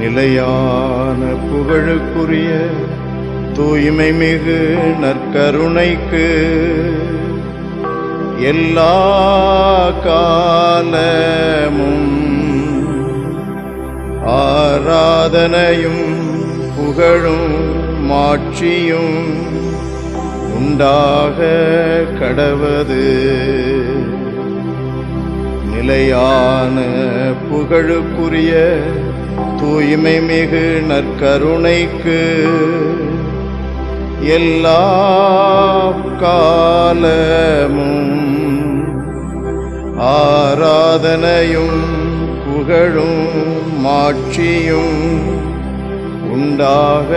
நிலையான புகழுக்குரிய தூய்மை மிகு நற்கருணைக்கு எல்லா காலமும் ஆராதனையும் புகழும் மாட்சியும் உண்டாக கடவது. நிலையான புகழுக்குரிய தூய்மை மிகு நற்கருணைக்கு எல்லா காலமும் ஆராதனையும் புகழும் மாட்சியும் உண்டாக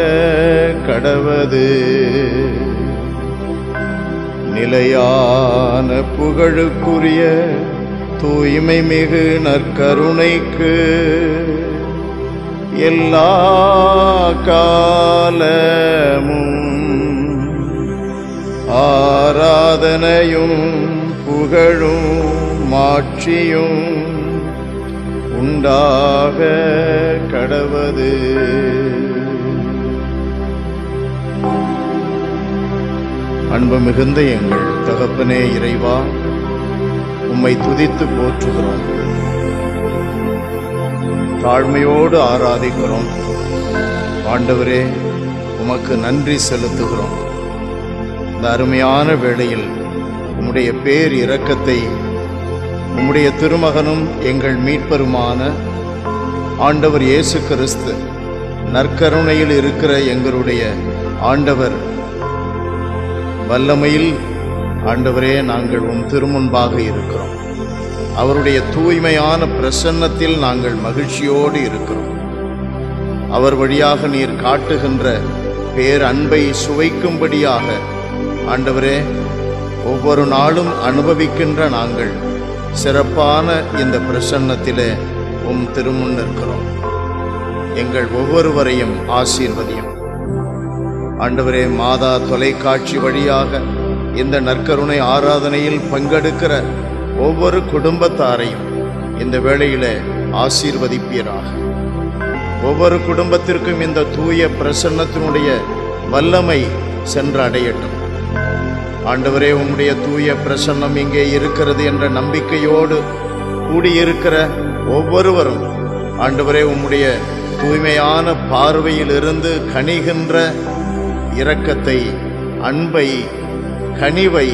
கடவது. நிலையான புகழுக்குரிய தூய்மை மிகு நற்கருணைக்கு எல்லா காலமும் ஆராதனையும் புகழும் மாட்சியும் உண்டாக கடவது. அன்பு மிகுந்த எங்கள் தகப்பனே இறைவா, உம்மை துதித்து போற்றுகிறோம், தாழ்மையோடு ஆராதிக்கிறோம். ஆண்டவரே, உமக்கு நன்றி செலுத்துகிறோம். இந்த அருமையான வேளையில் உம்முடைய பேர் இரக்கத்தை உம்முடைய திருமகனும் எங்கள் மீட்பருமான ஆண்டவர் இயேசு கிறிஸ்து நற்கருணையில் இருக்கிற எங்களுடைய ஆண்டவர் வல்லமையில் ஆண்டவரே நாங்கள் உம் திருமுன்பாக இருக்கிறோம். அவருடைய தூய்மையான பிரசன்னத்தில் நாங்கள் மகிழ்ச்சியோடு இருக்கிறோம். அவர் வழியாக நீர் காட்டுகின்ற பேர் அன்பை சுவைக்கும்படியாக ஆண்டவரே ஒவ்வொரு நாளும் அனுபவிக்கின்ற நாங்கள் சிறப்பான இந்த பிரசன்னத்திலே உம் திருமுன் நிற்கிறோம். எங்கள் ஒவ்வொருவரையும் ஆசீர்வதியும். ஆண்டவரே, மாதா தொலைக்காட்சி வழியாக இந்த நற்கருணை ஆராதனையில் பங்கெடுக்கிற ஒவ்வொரு குடும்பத்தாரையும் இந்த வேளையிலே ஆசீர்வதிப்பீராக. ஒவ்வொரு குடும்பத்திற்கும் இந்த தூய பிரசன்னத்தினுடைய வல்லமை சென்று அடையட்டும். ஆண்டவரே, உம்முடைய தூய பிரசன்னம் இங்கே இருக்கிறது என்ற நம்பிக்கையோடு கூடியிருக்கிற ஒவ்வொருவரும் ஆண்டவரே, உம்முடைய தூய்மையான பார்வையில் இருந்து கனிகின்ற இரக்கத்தை, அன்பை, கனிவை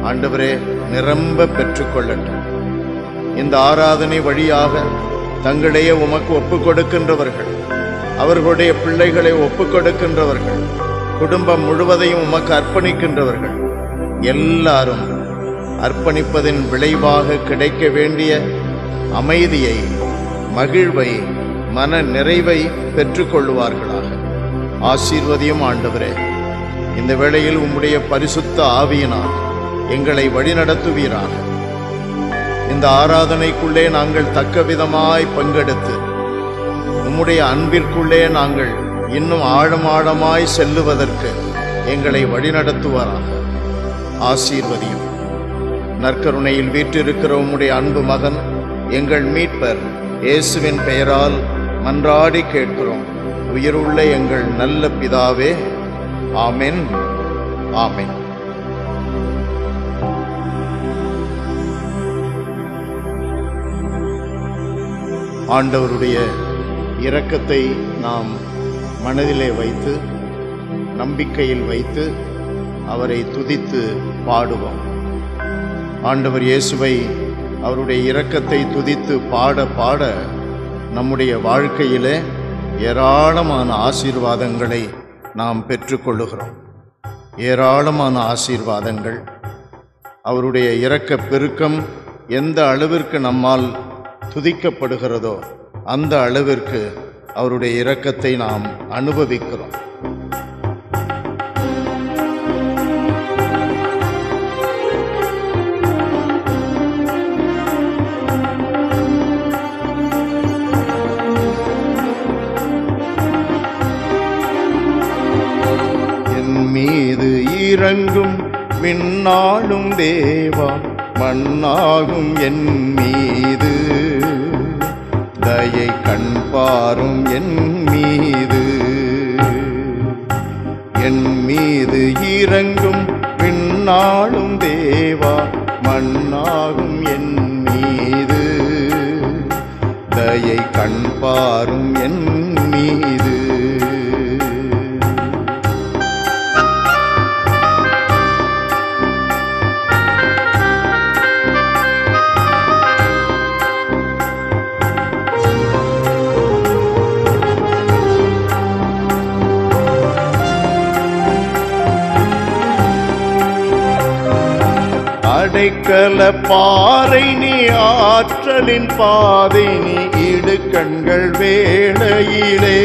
ஆண்டவரே நிரம்ப பெற்றுக்கொள்ளட்டும். இந்த ஆராதனை வழியாக தங்களையே உமக்கு ஒப்புக் கொடுக்கின்றவர்கள், அவர்களுடைய பிள்ளைகளை ஒப்புக் கொடுக்கின்றவர்கள், குடும்பம் முழுவதையும் உமக்கு அர்ப்பணிக்கின்றவர்கள் எல்லாரும் அர்ப்பணிப்பதின் விளைவாக கிடைக்க வேண்டிய அமைதியை, மகிழ்வை, மன நிறைவை பெற்றுக்கொள்வார்களாக. ஆசீர்வதியும் ஆண்டவரே. இந்த வேளையில் உம்முடைய பரிசுத்த ஆவியினால் எங்களை வழிநடத்துவீராக. இந்த ஆராதனைக்குள்ளே நாங்கள் தக்க விதமாய் பங்கெடுத்து உம்முடைய அன்பிற்குள்ளே நாங்கள் இன்னும் ஆழமாழமாய் செல்லுவதற்கு எங்களை வழிநடத்துவாராக. ஆசீர்வதியும். நற்கருணையில் வீற்றிருக்கிற உம்முடைய அன்பு மகன் எங்கள் மீட்பர் இயேசுவின் பெயரால் மன்றாடி கேட்கிறோம். உயிருள்ள எங்கள் நல்ல பிதாவே. ஆமென். ஆமென். ஆண்டவருடைய இரக்கத்தை நாம் மனதிலே வைத்து, நம்பிக்கையில் வைத்து அவரை துதித்து பாடுவோம். ஆண்டவர் இயேசுவை, அவருடைய இரக்கத்தை துதித்து பாட பாட நம்முடைய வாழ்க்கையிலே ஏராளமான ஆசீர்வாதங்களை நாம் பெற்றுக்கொள்ளுகிறோம். ஏராளமான ஆசீர்வாதங்கள். அவருடைய இரக்க பெருக்கம் எந்த அளவிற்கு நம்மால் துதிக்கப்படுகிறதோ அந்த அளவிற்கு அவருடைய இரக்கத்தை நாம் அனுபவிக்கிறோம். என் மீது இறங்கும் விண்ணாளும் தேவா, மண்ணாகும் என் மீது தயை கண் பாரும் என் மீது இறங்கும் விண்ணாளும் தேவா மண்ணாகும் என் மீது தயை கண் பாரும் என் மீது. அடைக்கல பாறை நீ ஆற்றலின் பாதை நீ இடுக்கண்கள் வேளையிலே.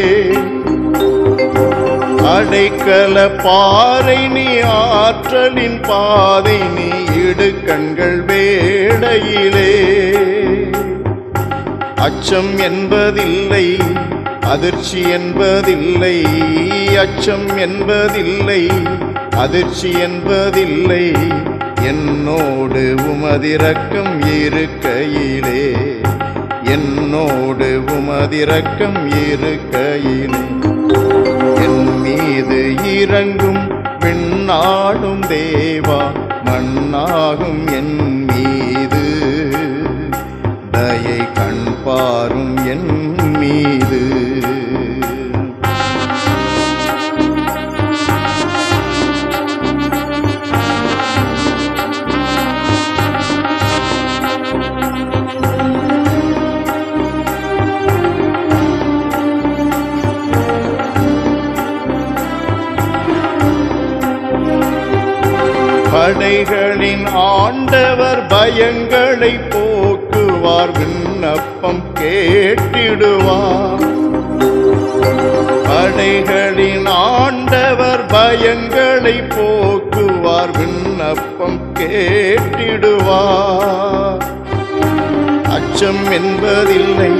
அடைக்கல பாறை நீ ஆற்றலின் பாதை நீ இடுக்கண்கள் வேளையிலே. அச்சம் என்பதில்லை அதிர்ச்சி என்பதில்லை, அச்சம் என்பதில்லை அதிர்ச்சி என்பதில்லை, என்னோடு உமதிரக்கம் இருக்கையிலே, என்னோடு உமதிரக்கம் இருக்கையிலே. என் மீது இறங்கும் விண்ணாடும் தேவா மண்ணாகும் என் மீது தயை கண் பாரும் என் மீது. படைகளின் ஆண்டவர் பயங்களை போக்குவார், விண்ணப்பம் கேட்டிடுவார். படைகளின் ஆண்டவர் பயங்களை போக்குவார், விண்ணப்பம் கேட்டிடுவார். அச்சம் என்பதில்லை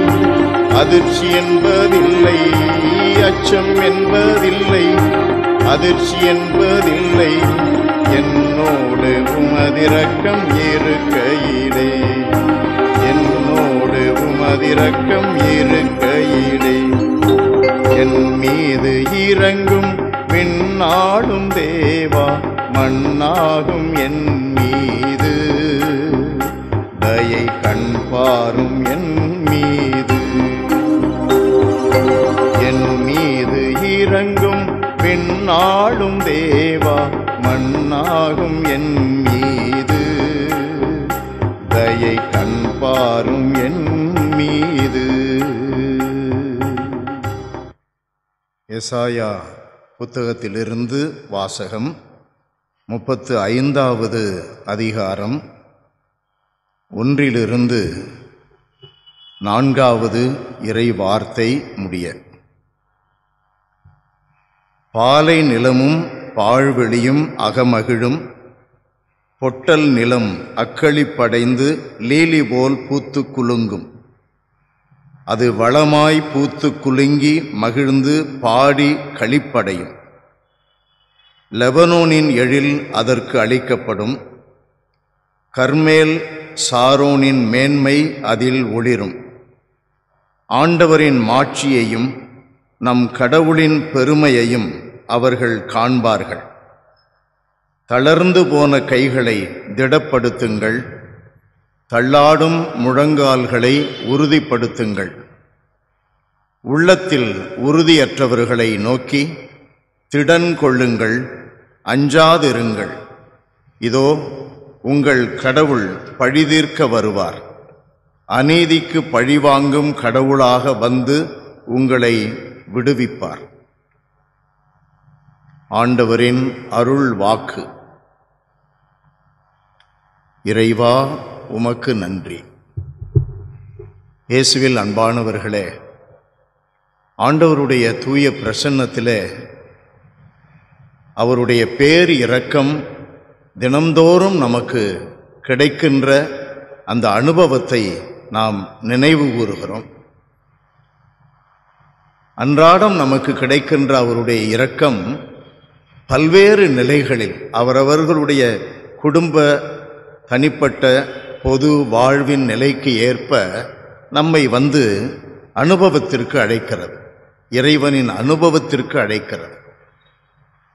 அதிர்ச்சி என்பதில்லை, அச்சம் என்பதில்லை அதிர்ச்சி என்பதில்லை, என்னோடு உமதிரக்கம் இருக்கையிலே, என்னோடு உமதிரக்கம் இருக்கையிலே. என் மீது இறங்கும் விண்ணாடும் தேவா மண்ணாகும் என் மீது தயை கண் பாரும் என் மீது. என் மீது இறங்கும் விண்ணாடும் தேவா மண்ணாகும் என் மீது தயை கண் பாரும் என் மீது. எசாயா புத்தகத்திலிருந்து வாசகம். 35வது அதிகாரம் 1 4 இறை வார்த்தை முடிய. பாலை நிலமும் பாழ்வெளியும் அகமகிழும், பொட்டல் நிலம் அக்களிப்படைந்து லீலி போல் பூத்து குலுங்கும். அது வளமாய் பூத்து குலுங்கி மகிழ்ந்து பாடி களிப்படையும். லெபனோனின் எழில் அதற்கு அளிக்கப்படும், கர்மேல் சாரோனின் மேன்மை அதில் ஒளிரும். ஆண்டவரின் மாட்சியையும் நம் கடவுளின் பெருமையையும் அவர்கள் காண்பார்கள். தளர்ந்து போன கைகளை திடப்படுத்துங்கள், தள்ளாடும் முழங்கால்களை உறுதிப்படுத்துங்கள். உள்ளத்தில் உறுதியற்றவர்களை நோக்கி திடன் கொள்ளுங்கள், அஞ்சாதிருங்கள். இதோ உங்கள் கடவுள் பழிதீர்க்க வருவார். அநீதிக்கு பழிவாங்கும் கடவுளாக வந்து உங்களை விடுவிப்பார். ஆண்டவரின் அருள் வாக்கு. இறைவா உமக்கு நன்றி. இயேசுவில் அன்பானவர்களே, ஆண்டவருடைய தூய பிரசன்னத்திலே அவருடைய பேர் இரக்கம் தினந்தோறும் நமக்கு கிடைக்கின்ற அந்த அனுபவத்தை நாம் நினைவு கூறுகிறோம். அன்றாடம் நமக்கு கிடைக்கின்ற அவருடைய இரக்கம் பல்வேறு நிலைகளில் அவரவர்களுடைய குடும்ப தனிப்பட்ட பொது வாழ்வின் நிலைக்கு ஏற்ப நம்மை வந்து அனுபவத்திற்கு அழைக்கிறது, இறைவனின் அனுபவத்திற்கு அழைக்கிறது.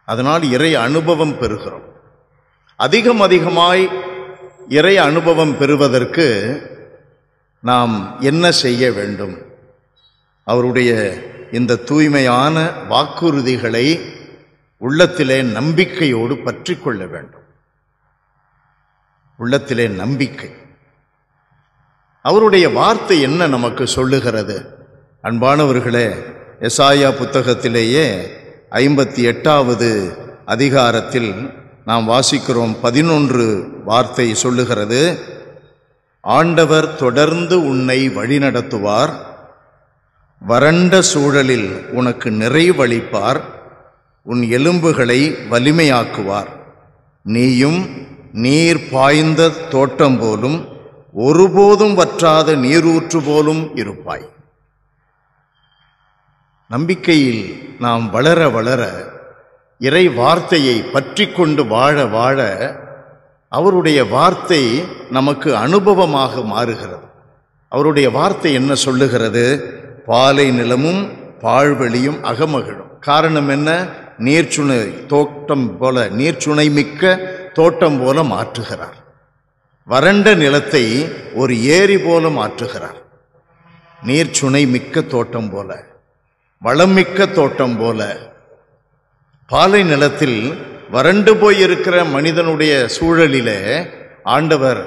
அதனால் இறை அனுபவம் பெறுகிறோம். அதிகமாய் இறை அனுபவம் பெறுவதற்கு நாம் என்ன செய்ய வேண்டும்? அவருடைய இந்த தூய்மையான வாக்குறுதிகளை உள்ளத்திலே நம்பிக்கையோடு பற்றி கொள்ள வேண்டும். உள்ளத்திலே நம்பிக்கை. அவருடைய வார்த்தை என்ன நமக்கு சொல்லுகிறது? அன்பானவர்களே, எசாயா புத்தகத்திலேயே 58வது அதிகாரத்தில் நாம் வாசிக்கிறோம். 11 வார்த்தை சொல்லுகிறது, ஆண்டவர் தொடர்ந்து உன்னை வழிநடத்துவார், வறண்ட சூழலில் உனக்கு நிறைவளிப்பார், உன் எலும்புகளை வலிமையாக்குவார், நீயும் நீர் பாய்ந்த தோட்டம் போலும் ஒருபோதும் வற்றாத நீரூற்று போலும் இருப்பாய். நம்பிக்கையில் நாம் வளர வளர, இறை வார்த்தையை பற்றி கொண்டு வாழ வாழ, அவருடைய வார்த்தை நமக்கு அனுபவமாக மாறுகிறது. அவருடைய வார்த்தை என்ன சொல்லுகிறது? பாலை நிலமும் பாழ்வெளியும் அகமகிழும். காரணம் என்ன? நீர்ச்சுனை தோட்டம் போல, நீர்ச்சுனை மிக்க தோட்டம் போல மாற்றுகிறார். வறண்ட நிலத்தை ஒரு ஏரி போல மாற்றுகிறார். நீர்ச்சுனை மிக்க தோட்டம் போல, வளமிக்க தோட்டம் போல. பாலை நிலத்தில் வறண்டு போயிருக்கிற மனிதனுடைய சூழலிலே ஆண்டவர்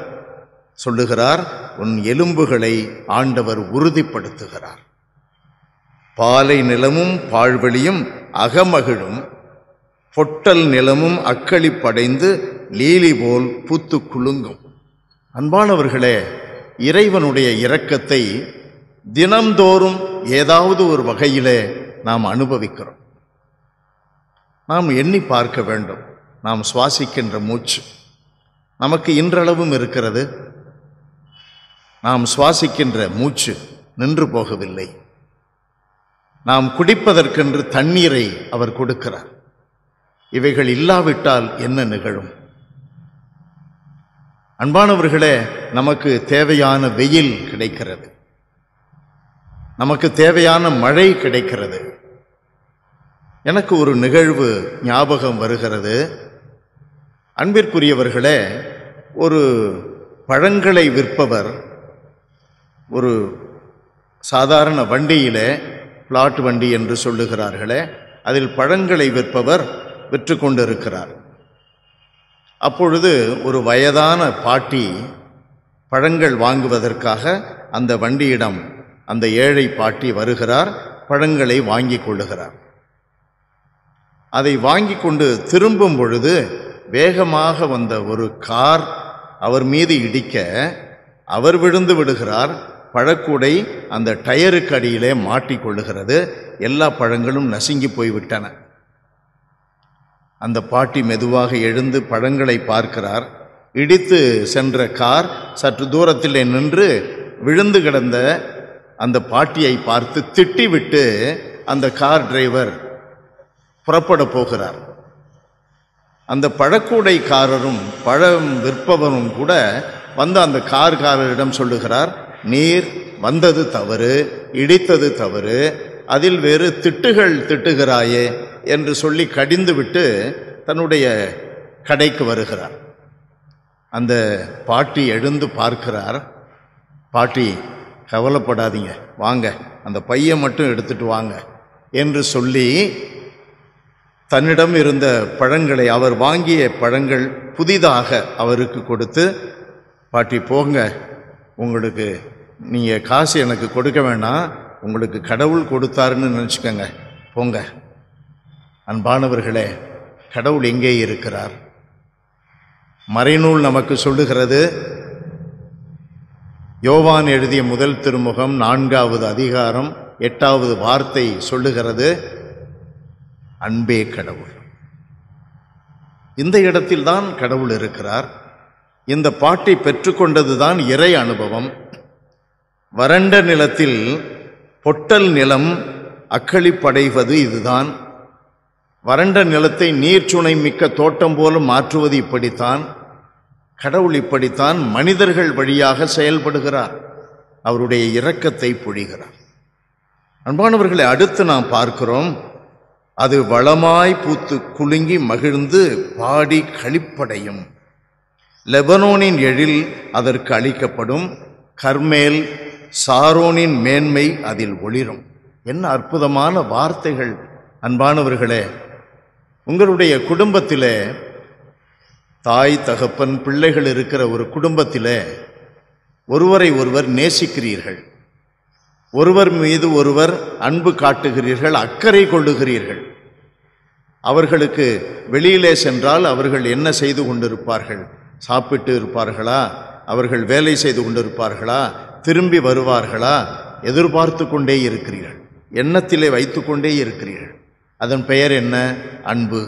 சொல்லுகிறார், உன் எலும்புகளை ஆண்டவர் உறுதிப்படுத்துகிறார். பாலை நிலமும் பாழ்வெளியும் அகமகிழும், பொட்டல் நிலமும் அக்களிப்படைந்து லீலி போல் பூத்து குலுங்கும். அன்பானவர்களே, இறைவனுடைய இரக்கத்தை தினம்தோறும் ஏதாவது ஒரு வகையிலே நாம் அனுபவிக்கிறோம். நாம் எண்ணி பார்க்க வேண்டும். நாம் சுவாசிக்கின்ற மூச்சு நமக்கு இன்றளவும் இருக்கிறது. நாம் சுவாசிக்கின்ற மூச்சு நின்று போகவில்லை. நாம் குடிப்பதற்கென்று தண்ணீரை அவர் கொடுக்கிறார். இவைகள் இல்லாவிட்டால் என்ன நிகழும்? அன்பானவர்களே, நமக்கு தேவையான வெயில் கிடைக்கிறது, நமக்கு தேவையான மழை கிடைக்கிறது. எனக்கு ஒரு நிகழ்வு ஞாபகம் வருகிறது. அன்பிற்குரியவர்களே, ஒரு பழங்களை விற்பவர் ஒரு சாதாரண வண்டியிலே, பிளாட் வண்டி என்று சொல்லுகிறார்களே, அதில் பழங்களை விற்பவர் விற்று கொண்டிருக்கிறார். அப்பொழுது ஒரு வயதான பாட்டி பழங்கள் வாங்குவதற்காக அந்த வண்டியிடம் அந்த ஏழை பாட்டி வருகிறார். பழங்களை வாங்கி கொள்ளுகிறார். அதை வாங்கி கொண்டு திரும்பும் பொழுது வேகமாக வந்த ஒரு கார் அவர் மீது இடிக்க அவர் விழுந்து விடுகிறார். பழக்கூடை அந்த டயருக்கு அடியிலே மாட்டிக்கொள்ளுகிறது. எல்லா பழங்களும் நசுங்கி போய்விட்டன. அந்த பாட்டி மெதுவாக எழுந்து பழங்களை பார்க்கிறார். இடித்து சென்ற கார் சற்று தூரத்திலே நின்று விழுந்து கிடந்த அந்த பாட்டியை பார்த்து திட்டிவிட்டு அந்த கார் டிரைவர் புறப்பட போகிறார். அந்த பழக்கூடைக்காரரும் பழம் விற்பவரும் கூட வந்து அந்த கார்காரரிடம் சொல்லுகிறார், நீர் வந்தது தவறு, இடித்தது தவறு, அதில் வேறு திட்டுகள் திட்டுகிறாயே என்று சொல்லி கடிந்து விட்டு தன்னுடைய கடைக்கு வருகிறார். அந்த பாட்டி எழுந்து பார்க்கிறார். பாட்டி, கவலைப்படாதீங்க, வாங்க, அந்த பையை மட்டும் எடுத்துட்டு வாங்க என்று சொல்லி தன்னிடம் இருந்த பழங்களை, அவர் வாங்கிய பழங்கள் புதிதாக அவருக்கு கொடுத்து, பாட்டி போங்க, உங்களுக்கு நீங்கள் காசு எனக்கு கொடுக்க வேண்டாம், உங்களுக்கு கடவுள் கொடுத்தாருன்னு நினச்சிக்கோங்க, போங்க. அன்பானவர்களே, கடவுள் எங்கே இருக்கிறார்? மறைநூல் நமக்கு சொல்லுகிறது. யோவான் எழுதிய முதல் திருமுகம் 4வது அதிகாரம் 8வது வார்த்தை சொல்லுகிறது, அன்பே கடவுள். இந்த இடத்தில்தான் கடவுள் இருக்கிறார். இந்த பாட்டை பெற்றுக்கொண்டதுதான் இறை அனுபவம். வறண்ட நிலத்தில் பொட்டல் நிலம் அக்களிப்படைவது இதுதான். வறண்ட நிலத்தை நீர்ச்சுனை மிக்க தோட்டம் போல மாற்றுவது இப்படித்தான். கடவுள் இப்படித்தான் மனிதர்கள் வழியாக செயல்படுகிறார். அவருடைய இரக்கத்தை பொழிகிறார். அன்பானவர்களை, அடுத்து நாம் பார்க்கிறோம், அது வளமாய் பூத்து குலுங்கி மகிழ்ந்து பாடி களிப்படையும். லெபனோனின் எழில் அதற்கு அளிக்கப்படும், கர்மேல் சாரோனின் மேன்மை அதில் ஒளிரும். என்ன அற்புதமான வார்த்தைகள் அன்பானவர்களே! உங்களுடைய குடும்பத்திலே தாய் தகப்பன் பிள்ளைகள் இருக்கிற ஒரு குடும்பத்திலே ஒருவரை ஒருவர் நேசிக்கிறீர்கள், ஒருவர் மீது ஒருவர் அன்பு காட்டுகிறீர்கள், அக்கறை கொள்ளுகிறீர்கள். அவர்களுக்கு வெளியிலே சென்றால் அவர்கள் என்ன செய்து கொண்டிருப்பார்கள்? சாப்பிட்டு இருப்பார்களா? அவர்கள் வேலை செய்து கொண்டிருப்பார்களா? திரும்பி வருவார்களா? எதிர்பார்த்து கொண்டே இருக்கிறீர்கள், எண்ணத்திலே வைத்து கொண்டே இருக்கிறீர்கள். அதன் பெயர் என்ன? அன்பு,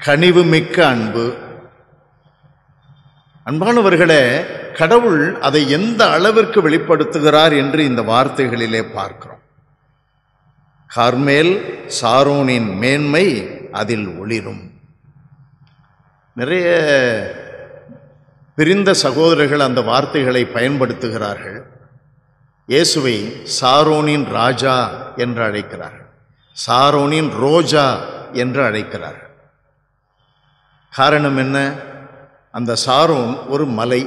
கனிவு மிக்க அன்பு. அன்பானவர்களே, கடவுள் அதை எந்த அளவிற்கு வெளிப்படுத்துகிறார் என்று இந்த வார்த்தைகளிலே பார்க்கிறோம். கர்மேல் சாரோனின் மேன்மை அதில் ஒளிரும். நிறைய பிரிந்த சகோதரர்கள் அந்த வார்த்தைகளை பயன்படுத்துகிறார்கள். இயேசுவை சாரோனின் ராஜா என்று அழைக்கிறார்கள், சாரோனின் ரோஜா என்று அழைக்கிறார்கள். காரணம் என்ன? அந்த சாரோன் ஒரு மலை,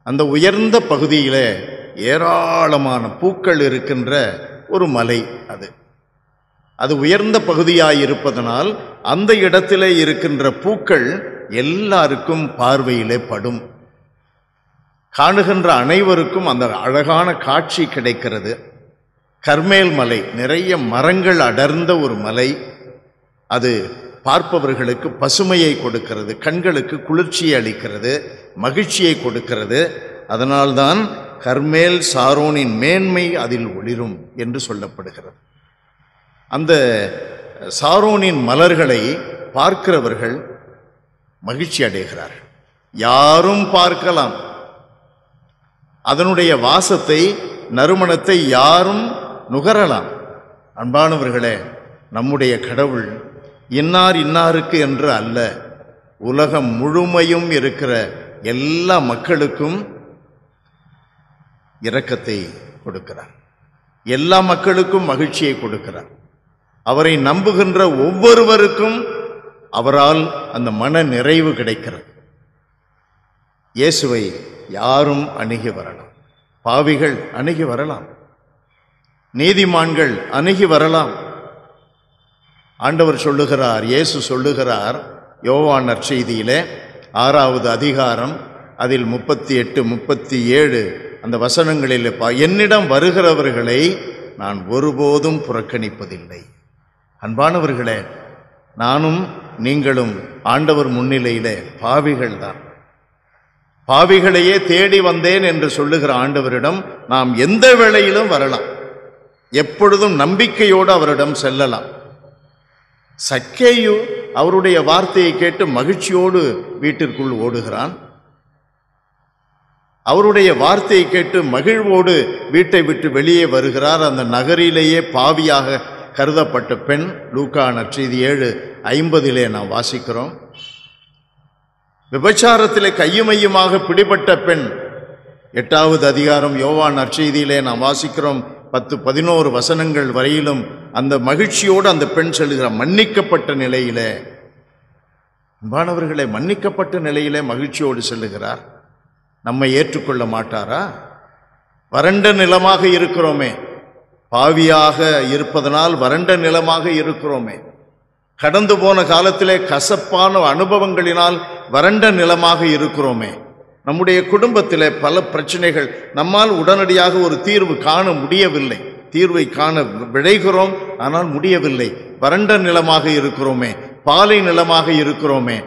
அந்த உயர்ந்த பகுதியிலே ஏராளமான பூக்கள் இருக்கின்ற ஒரு மலை. அது உயர்ந்த பகுதியாயிருப்பதனால் அந்த இடத்திலே இருக்கின்ற பூக்கள் எல்லாருக்கும் பார்வையிலே படும். காணுகின்ற அனைவருக்கும் அந்த அழகான காட்சி கிடைக்கிறது. கர்மேல் மலை நிறைய மரங்கள் அடர்ந்த ஒரு மலை. அது பார்ப்பவர்களுக்கு பசுமையை கொடுக்கிறது, கண்களுக்கு குளிர்ச்சியை அளிக்கிறது, மகிழ்ச்சியை கொடுக்கிறது. அதனால்தான் கர்மேல் சாரோனின் மேன்மை அதில் ஒளிரும் என்று சொல்லப்படுகிறது. அந்த சாரோனின் மலர்களை பார்க்கிறவர்கள் மகிழ்ச்சி அடைகிறார்கள். யாரும் பார்க்கலாம், அதனுடைய வாசத்தை, நறுமணத்தை யாரும் நுகரலாம். அன்பானவர்களே, நம்முடைய கடவுள் இன்னார் இன்னாருக்கு என்று அல்ல, உலகம் முழுமையும் இருக்கிற எல்லா மக்களுக்கும் இரக்கத்தை கொடுக்கிறார், எல்லா மக்களுக்கும் மகிழ்ச்சியை கொடுக்கிறார். அவரை நம்புகின்ற ஒவ்வொருவருக்கும் அவரால் அந்த மன நிறைவு கிடைக்கிறது. இயேசுவை யாரும் அணுகி வரலாம், பாவிகள் அணுகி வரலாம், நீதிமான்கள் அணுகி வரலாம். ஆண்டவர் சொல்லுகிறார், இயேசு சொல்லுகிறார், யோவான் நற்செய்தியிலே 6வது அதிகாரம் அதில் 38, 37 அந்த வசனங்களில், என்னிடம் வருகிறவர்களை நான் ஒருபோதும் புறக்கணிப்பதில்லை. அன்பானவர்களே, நானும் நீங்களும் ஆண்டவர் முன்னிலையிலே பாவிகள் தான். பாவிகளையே தேடி வந்தேன் என்று சொல்லுகிற ஆண்டவரிடம் நாம் எந்த வேளையிலும் வரலாம், எப்பொழுதும் நம்பிக்கையோடு அவரிடம் செல்லலாம். சக்கேயு அவருடைய வார்த்தையை கேட்டு மகிழ்ச்சியோடு வீட்டிற்குள் ஓடுகிறான். அவருடைய வார்த்தையை கேட்டு மகிழ்வோடு வீட்டை விட்டு வெளியே வருகிறார். அந்த நகரிலேயே பாவியாக கருதப்பட்ட பெண், லூக்கா நற்செய்தி 7:50 நாம் வாசிக்கிறோம். விபச்சாரத்திலே கையுமையுமாக பிடிபட்ட பெண், 8வது அதிகாரம் யோவான் நற்செய்தியிலே நாம் வாசிக்கிறோம். 10-11 வசனங்கள் வரையிலும் அந்த மகிழ்ச்சியோடு அந்த பெண் செல்கிறார், மன்னிக்கப்பட்ட நிலையிலே. அன்பானவர்களே, மன்னிக்கப்பட்ட நிலையிலே மகிழ்ச்சியோடு செல்லுகிறார். நம்மை ஏற்றுக்கொள்ள மாட்டாரா? வறண்ட நிலமாக இருக்கிறோமே, பாவியாக இருப்பதனால் வறண்ட நிலமாக இருக்கிறோமே, கடந்து போன காலத்திலே கசப்பான அனுபவங்களினால் வறண்ட நிலமாக இருக்கிறோமே, நம்முடைய குடும்பத்திலே பல பிரச்சனைகள், நம்மால் உடனடியாக ஒரு தீர்வு காண முடியவில்லை, தீர்வை காண விழைகிறோம், ஆனால் முடியவில்லை. வறண்ட நிலமாக இருக்கிறோமே, பாலை நிலமாக இருக்கிறோமே,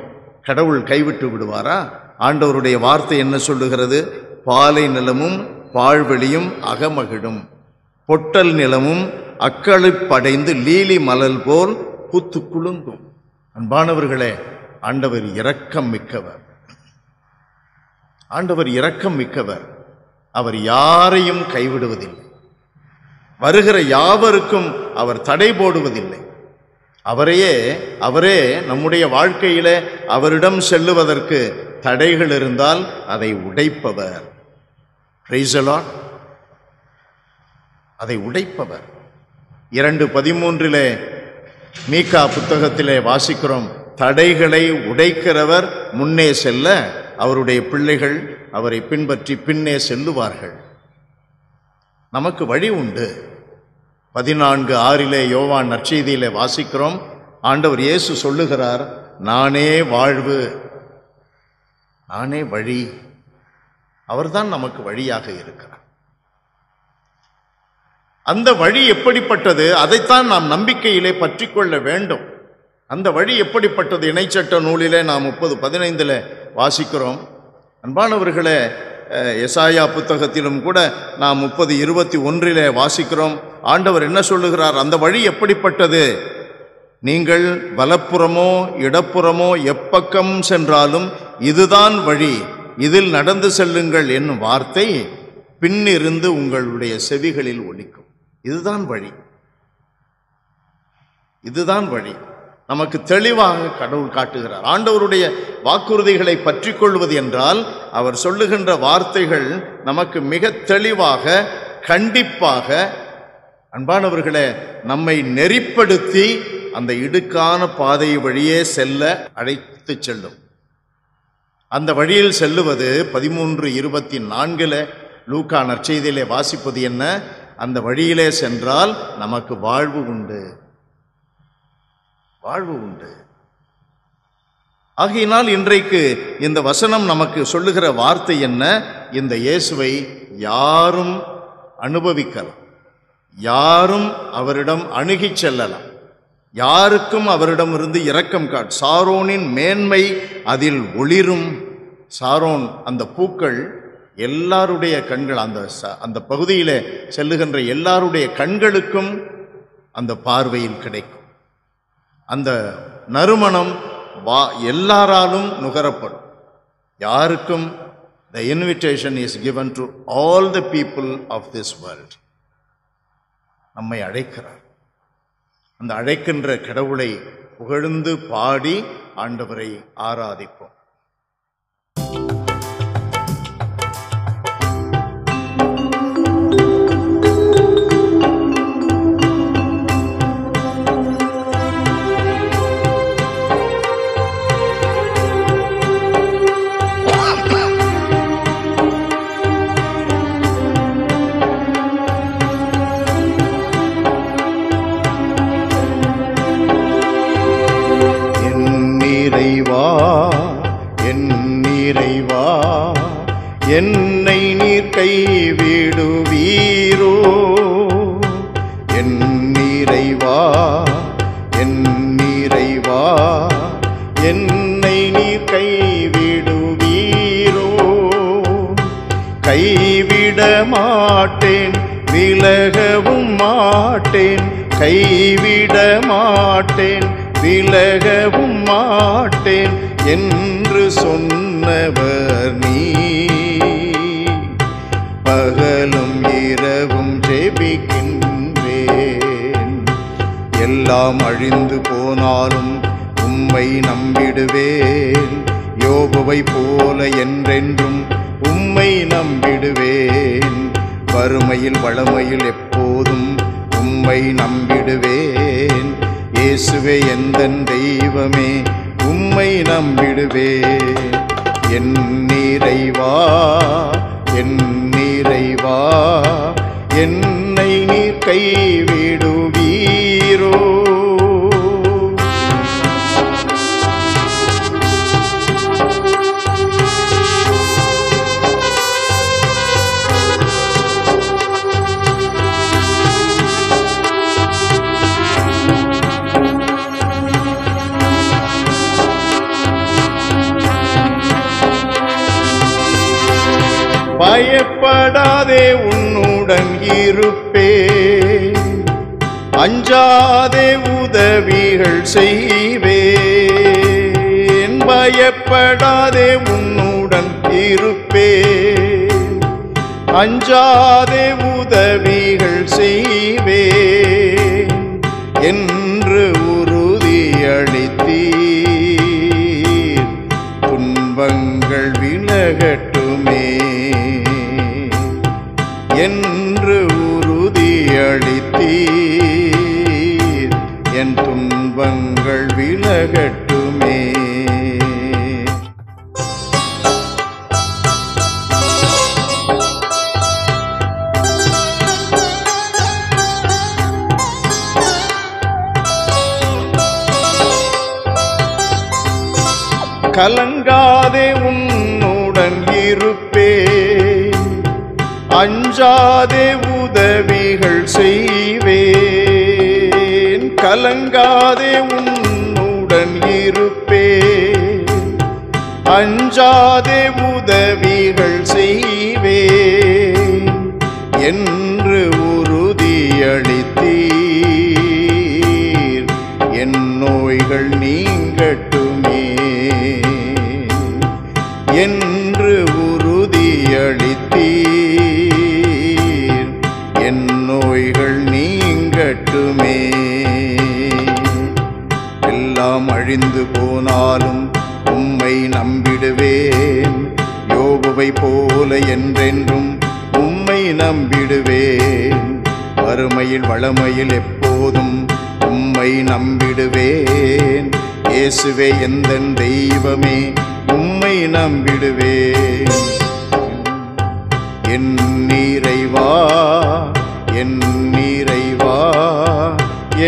கடவுள் கைவிட்டு விடுவாரா? ஆண்டவருடைய வார்த்தை என்ன சொல்லுகிறது? பாலை நிலமும் பாழ்வெளியும் அகமகிடும், பொட்டல் நிலமும் அக்களிப்படைந்து லீலி மலல் போல் பூத்து குலுங்கும். அன்பானவர்களே, ஆண்டவர் இரக்கம் மிக்கவர், ஆண்டவர் இரக்கம் மிக்கவர். அவர் யாரையும் கைவிடுவதில்லை, வருகிற யாவருக்கும் அவர் தடை போடுவதில்லை. அவரே நம்முடைய வாழ்க்கையிலே அவரிடம் செல்லுவதற்கு தடைகள் இருந்தால் அதை உடைப்பவர். Praise the Lord. அதை உடைப்பவர். 2:13 மீகா புத்தகத்திலே வாசிக்கிறோம், தடைகளை உடைக்கிறவர் முன்னே செல்ல அவருடைய பிள்ளைகள் அவரை பின்பற்றி பின்னே செல்லுவார்கள். நமக்கு வழி உண்டு. 14:6 யோவான் நற்செய்தியிலே வாசிக்கிறோம், ஆண்டவர் இயேசு சொல்லுகிறார், நானே வாழ்வு, நானே வழி. அவர்தான் நமக்கு வழியாக இருக்கிறார். அந்த வழி எப்படிப்பட்டது? அதைத்தான் நாம் நம்பிக்கையிலே பற்றி கொள்ள வேண்டும். அந்த வழி எப்படிப்பட்டது? இணைச்சட்ட நூலிலே நாம் 30:15 வாசிக்கிறோம். அன்பானவர்களே, எசாயா புத்தகத்திலும் கூட நாம் 30:21 வாசிக்கிறோம். ஆண்டவர் என்ன சொல்லுகிறார்? அந்த வழி எப்படிப்பட்டது? நீங்கள் வலப்புறமோ இடப்புறமோ எப்பக்கம் சென்றாலும் இதுதான் வழி, இதில் நடந்து செல்லுங்கள் என்னும் வார்த்தை பின்னிருந்து உங்களுடைய செவிகளில் ஒலிக்கும். இதுதான் வழி, இதுதான் வழி. நமக்கு தெளிவாக கடவுள் காட்டுகிறார். ஆண்டவருடைய வாக்குறுதிகளை பற்றி கொள்வது என்றால் அவர் சொல்லுகின்ற வார்த்தைகள் நமக்கு மிக தெளிவாக, கண்டிப்பாக, அன்பானவர்களே, நம்மை நெறிப்படுத்தி அந்த இடுக்கான பாதை வழியே செல்ல அழைத்து செல்லும். அந்த வழியில் செல்லுவது 13:24 லூக்கா நற்செய்தியிலே வாசிப்பது என்ன? அந்த வழியிலே சென்றால் நமக்கு வாழ்வு உண்டு, வாழ்வு உண்டு. ஆகையினால் இன்றைக்கு இந்த வசனம் நமக்கு சொல்லுகிற வார்த்தை என்ன? இந்த இயேசுவை யாரும் அனுபவிக்கலாம், யாரும் அவரிடம் அணுகிச் செல்லலாம், யாருக்கும் அவரிடம் இருந்து இரக்கம் காட்டு. சாரோனின் மேன்மை அதில் ஒளிரும். சாரோன், அந்த பூக்கள் எல்லாருடைய கண்கள், அந்த பகுதியிலே செல்லுகின்ற எல்லாருடைய கண்களுக்கும் அந்த பார்வையில் கிடைக்கும். அந்த நறுமணம் எல்லாராலும் நுகரப்படும். யாருக்கும் the invitation is given to all the people of this world. நம்மை அழைக்கிறார். அந்த அழைக்கின்ற கடவுளை புகழ்ந்து பாடி ஆண்டவரை ஆராதிப்போம். என்னை நீர் கைவிடுவீரோ? என் இறைவா, என் இறைவா, என்னை நீர் கைவிடுவீரோ? கைவிட மாட்டேன், விலகவும் மாட்டேன், கைவிட மாட்டேன், விலகவும் மாட்டேன் என்று சொன்னவர் நீ. பகலும் இரவும் ஜெபிக்கின்றேன், எல்லாம் அழிந்து போனாலும் உம்மை நம்பிடுவேன். யோபுவை போல என்றென்றும் உம்மை நம்பிடுவேன். வறுமையில் வளமையில் எப்போதும் உம்மை நம்பிடுவேன். இயேசுவே எந்தன் தெய்வமே, உம்மை நம்பிடுவேன். என் இறைவா, என் இறைவா, என்னை நீர் கைவிடுவீரோ? பயப்படாதே, உன்னுடன் இருப்பேன். அஞ்சாதே, உதவிகள் செய்வேன். பயப்படாதே, உன்னுடன் இருப்பேன். அஞ்சாதே, உதவிகள் செய்வேன் என்று உறுதியளித்தீர். துன்பங்கள் விலகட்டுமே என்று உறுதியளித்தீர். கலங்காதே உன்னுடன் இருப்பேன், அஞ்சாதே உதவிகள் செய்வேன். கலங்காதே உன்னுடன் இருப்பேன், அஞ்சாதே உதவிகள் செய்வேன் என்று உறுதியளித்தீர். என் நோய்கள் நீங்கட்டுமே என்று உறுதியளித்தீர். என் நோய்கள் நீங்கட்டுமே. எல்லாம் அழிந்து போனாலும் உம்மை நம்பிடுவேன், யோபுவை போல என்றென்றும் உம்மை நம்பிடுவேன். வறுமையில் வளமையில் எப்போதும் உம்மை நம்பிடுவேன். இயேசுவே எந்தன் தெய்வமே, உம்மை நம்பிடுவேன். என் இறைவா, என் இறைவா,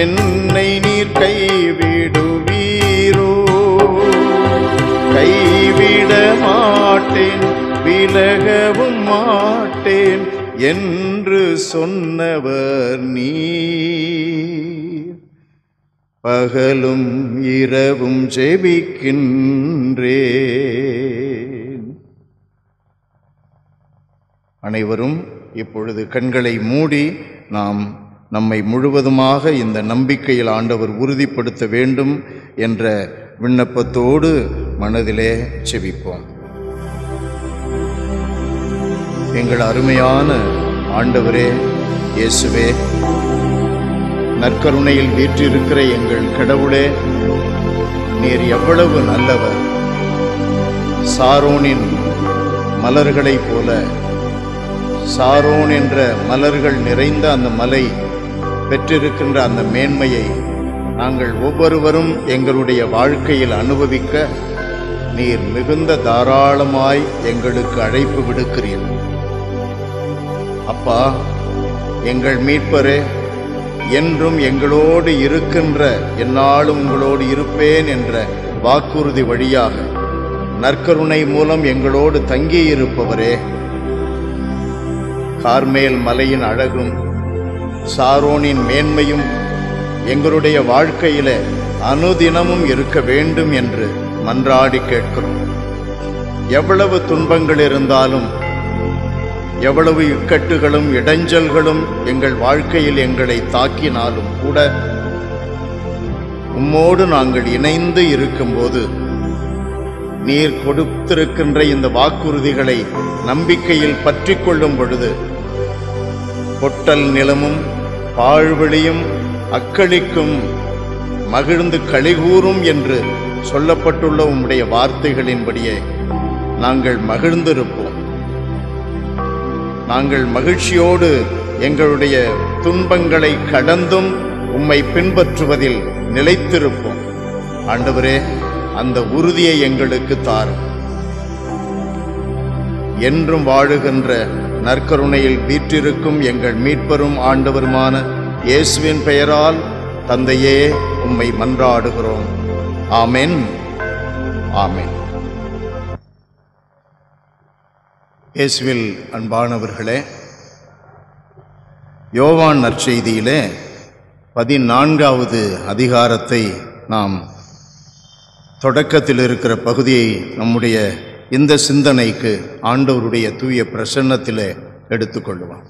என்னை நீர் கைவிடுவீரோ? கைவிட மாட்டேன், விலகவும் மாட்டேன் என்று சொன்னவர் நீர். பகலும் இரவும் ஜெபிக்கின்றேன். அனைவரும் இப்பொழுது கண்களை மூடி நாம் நம்மை முழுவதுமாக இந்த நம்பிக்கையில் ஆண்டவர் உறுதிப்படுத்த வேண்டும் என்ற விண்ணப்பத்தோடு மனதிலே செபிப்போம். எங்கள் அருமையான ஆண்டவரே இயேசுவே, நற்கருணையில் வீற்றிருக்கிற எங்கள் கடவுளே, நீர் எவ்வளவு நல்லவர். சாரோனின் மலர்களைப் போல, சாரோன் என்ற மலர்கள் நிறைந்த அந்த மலை பெற்றிருக்கின்ற அந்த மேன்மையை நாங்கள் ஒவ்வொருவரும் எங்களுடைய வாழ்க்கையில் அனுபவிக்க நீர் மிகுந்த தாராளமாய் எங்களுக்கு அழைப்பு விடுக்கிறீர். அப்பா, எங்கள் மீட்பரே, என்றும் எங்களோடு இருக்கின்ற, எந்நாளும் உங்களோடு இருப்பேன் என்ற வாக்குறுதி வழியாக நற்கருணை மூலம் எங்களோடு தங்கியிருப்பவரே, கார்மேல் மலையின் அழகும் சாரோனின் மேன்மையும் எங்களுடைய வாழ்க்கையில அனுதினமும் இருக்க வேண்டும் என்று மன்றாடி கேட்கிறோம். எவ்வளவு துன்பங்கள் இருந்தாலும், எவ்வளவு இக்கட்டுகளும் இடைஞ்சல்களும் எங்கள் வாழ்க்கையில் எங்களை தாக்கினாலும் கூட உம்மோடு நாங்கள் இணைந்து இருக்கும்போது நீர் கொடுத்திருக்கின்ற இந்த வாக்குறுதிகளை நம்பிக்கையில் பற்றி கொள்ளும் பொழுது பொட்டல் நிலமும் பாழ்வெளியும் அக்களிக்கும், மகிழ்ந்து களிகூறும் என்று சொல்லப்பட்டுள்ள உம்முடைய வார்த்தைகளின்படியே நாங்கள் மகிழ்ந்திருப்போம். நாங்கள் மகிழ்ச்சியோடு எங்களுடைய துன்பங்களை கடந்தும் உம்மை பின்பற்றுவதில் நிலைத்திருப்போம். ஆண்டவரே, அந்த உறுதியை எங்களுக்கு தாரும். என்றும் வாழுகின்ற நற்கருணையில் வீற்றிருக்கும் எங்கள் மீட்பரும் ஆண்டவருமான இயேசுவின் பெயரால் தந்தையே உம்மை மன்றாடுகிறோம். ஆமென், ஆமென். இயேசுவில் அன்பானவர்களே, யோவான் நற்செய்தியிலே 14வது அதிகாரத்தை நாம் தொடக்கத்தில் இருக்கிற பகுதியை நம்முடைய இந்த சிந்தனைக்கு ஆண்டவருடைய தூய பிரசன்னத்திலே எடுத்துக்கொள்வோம்.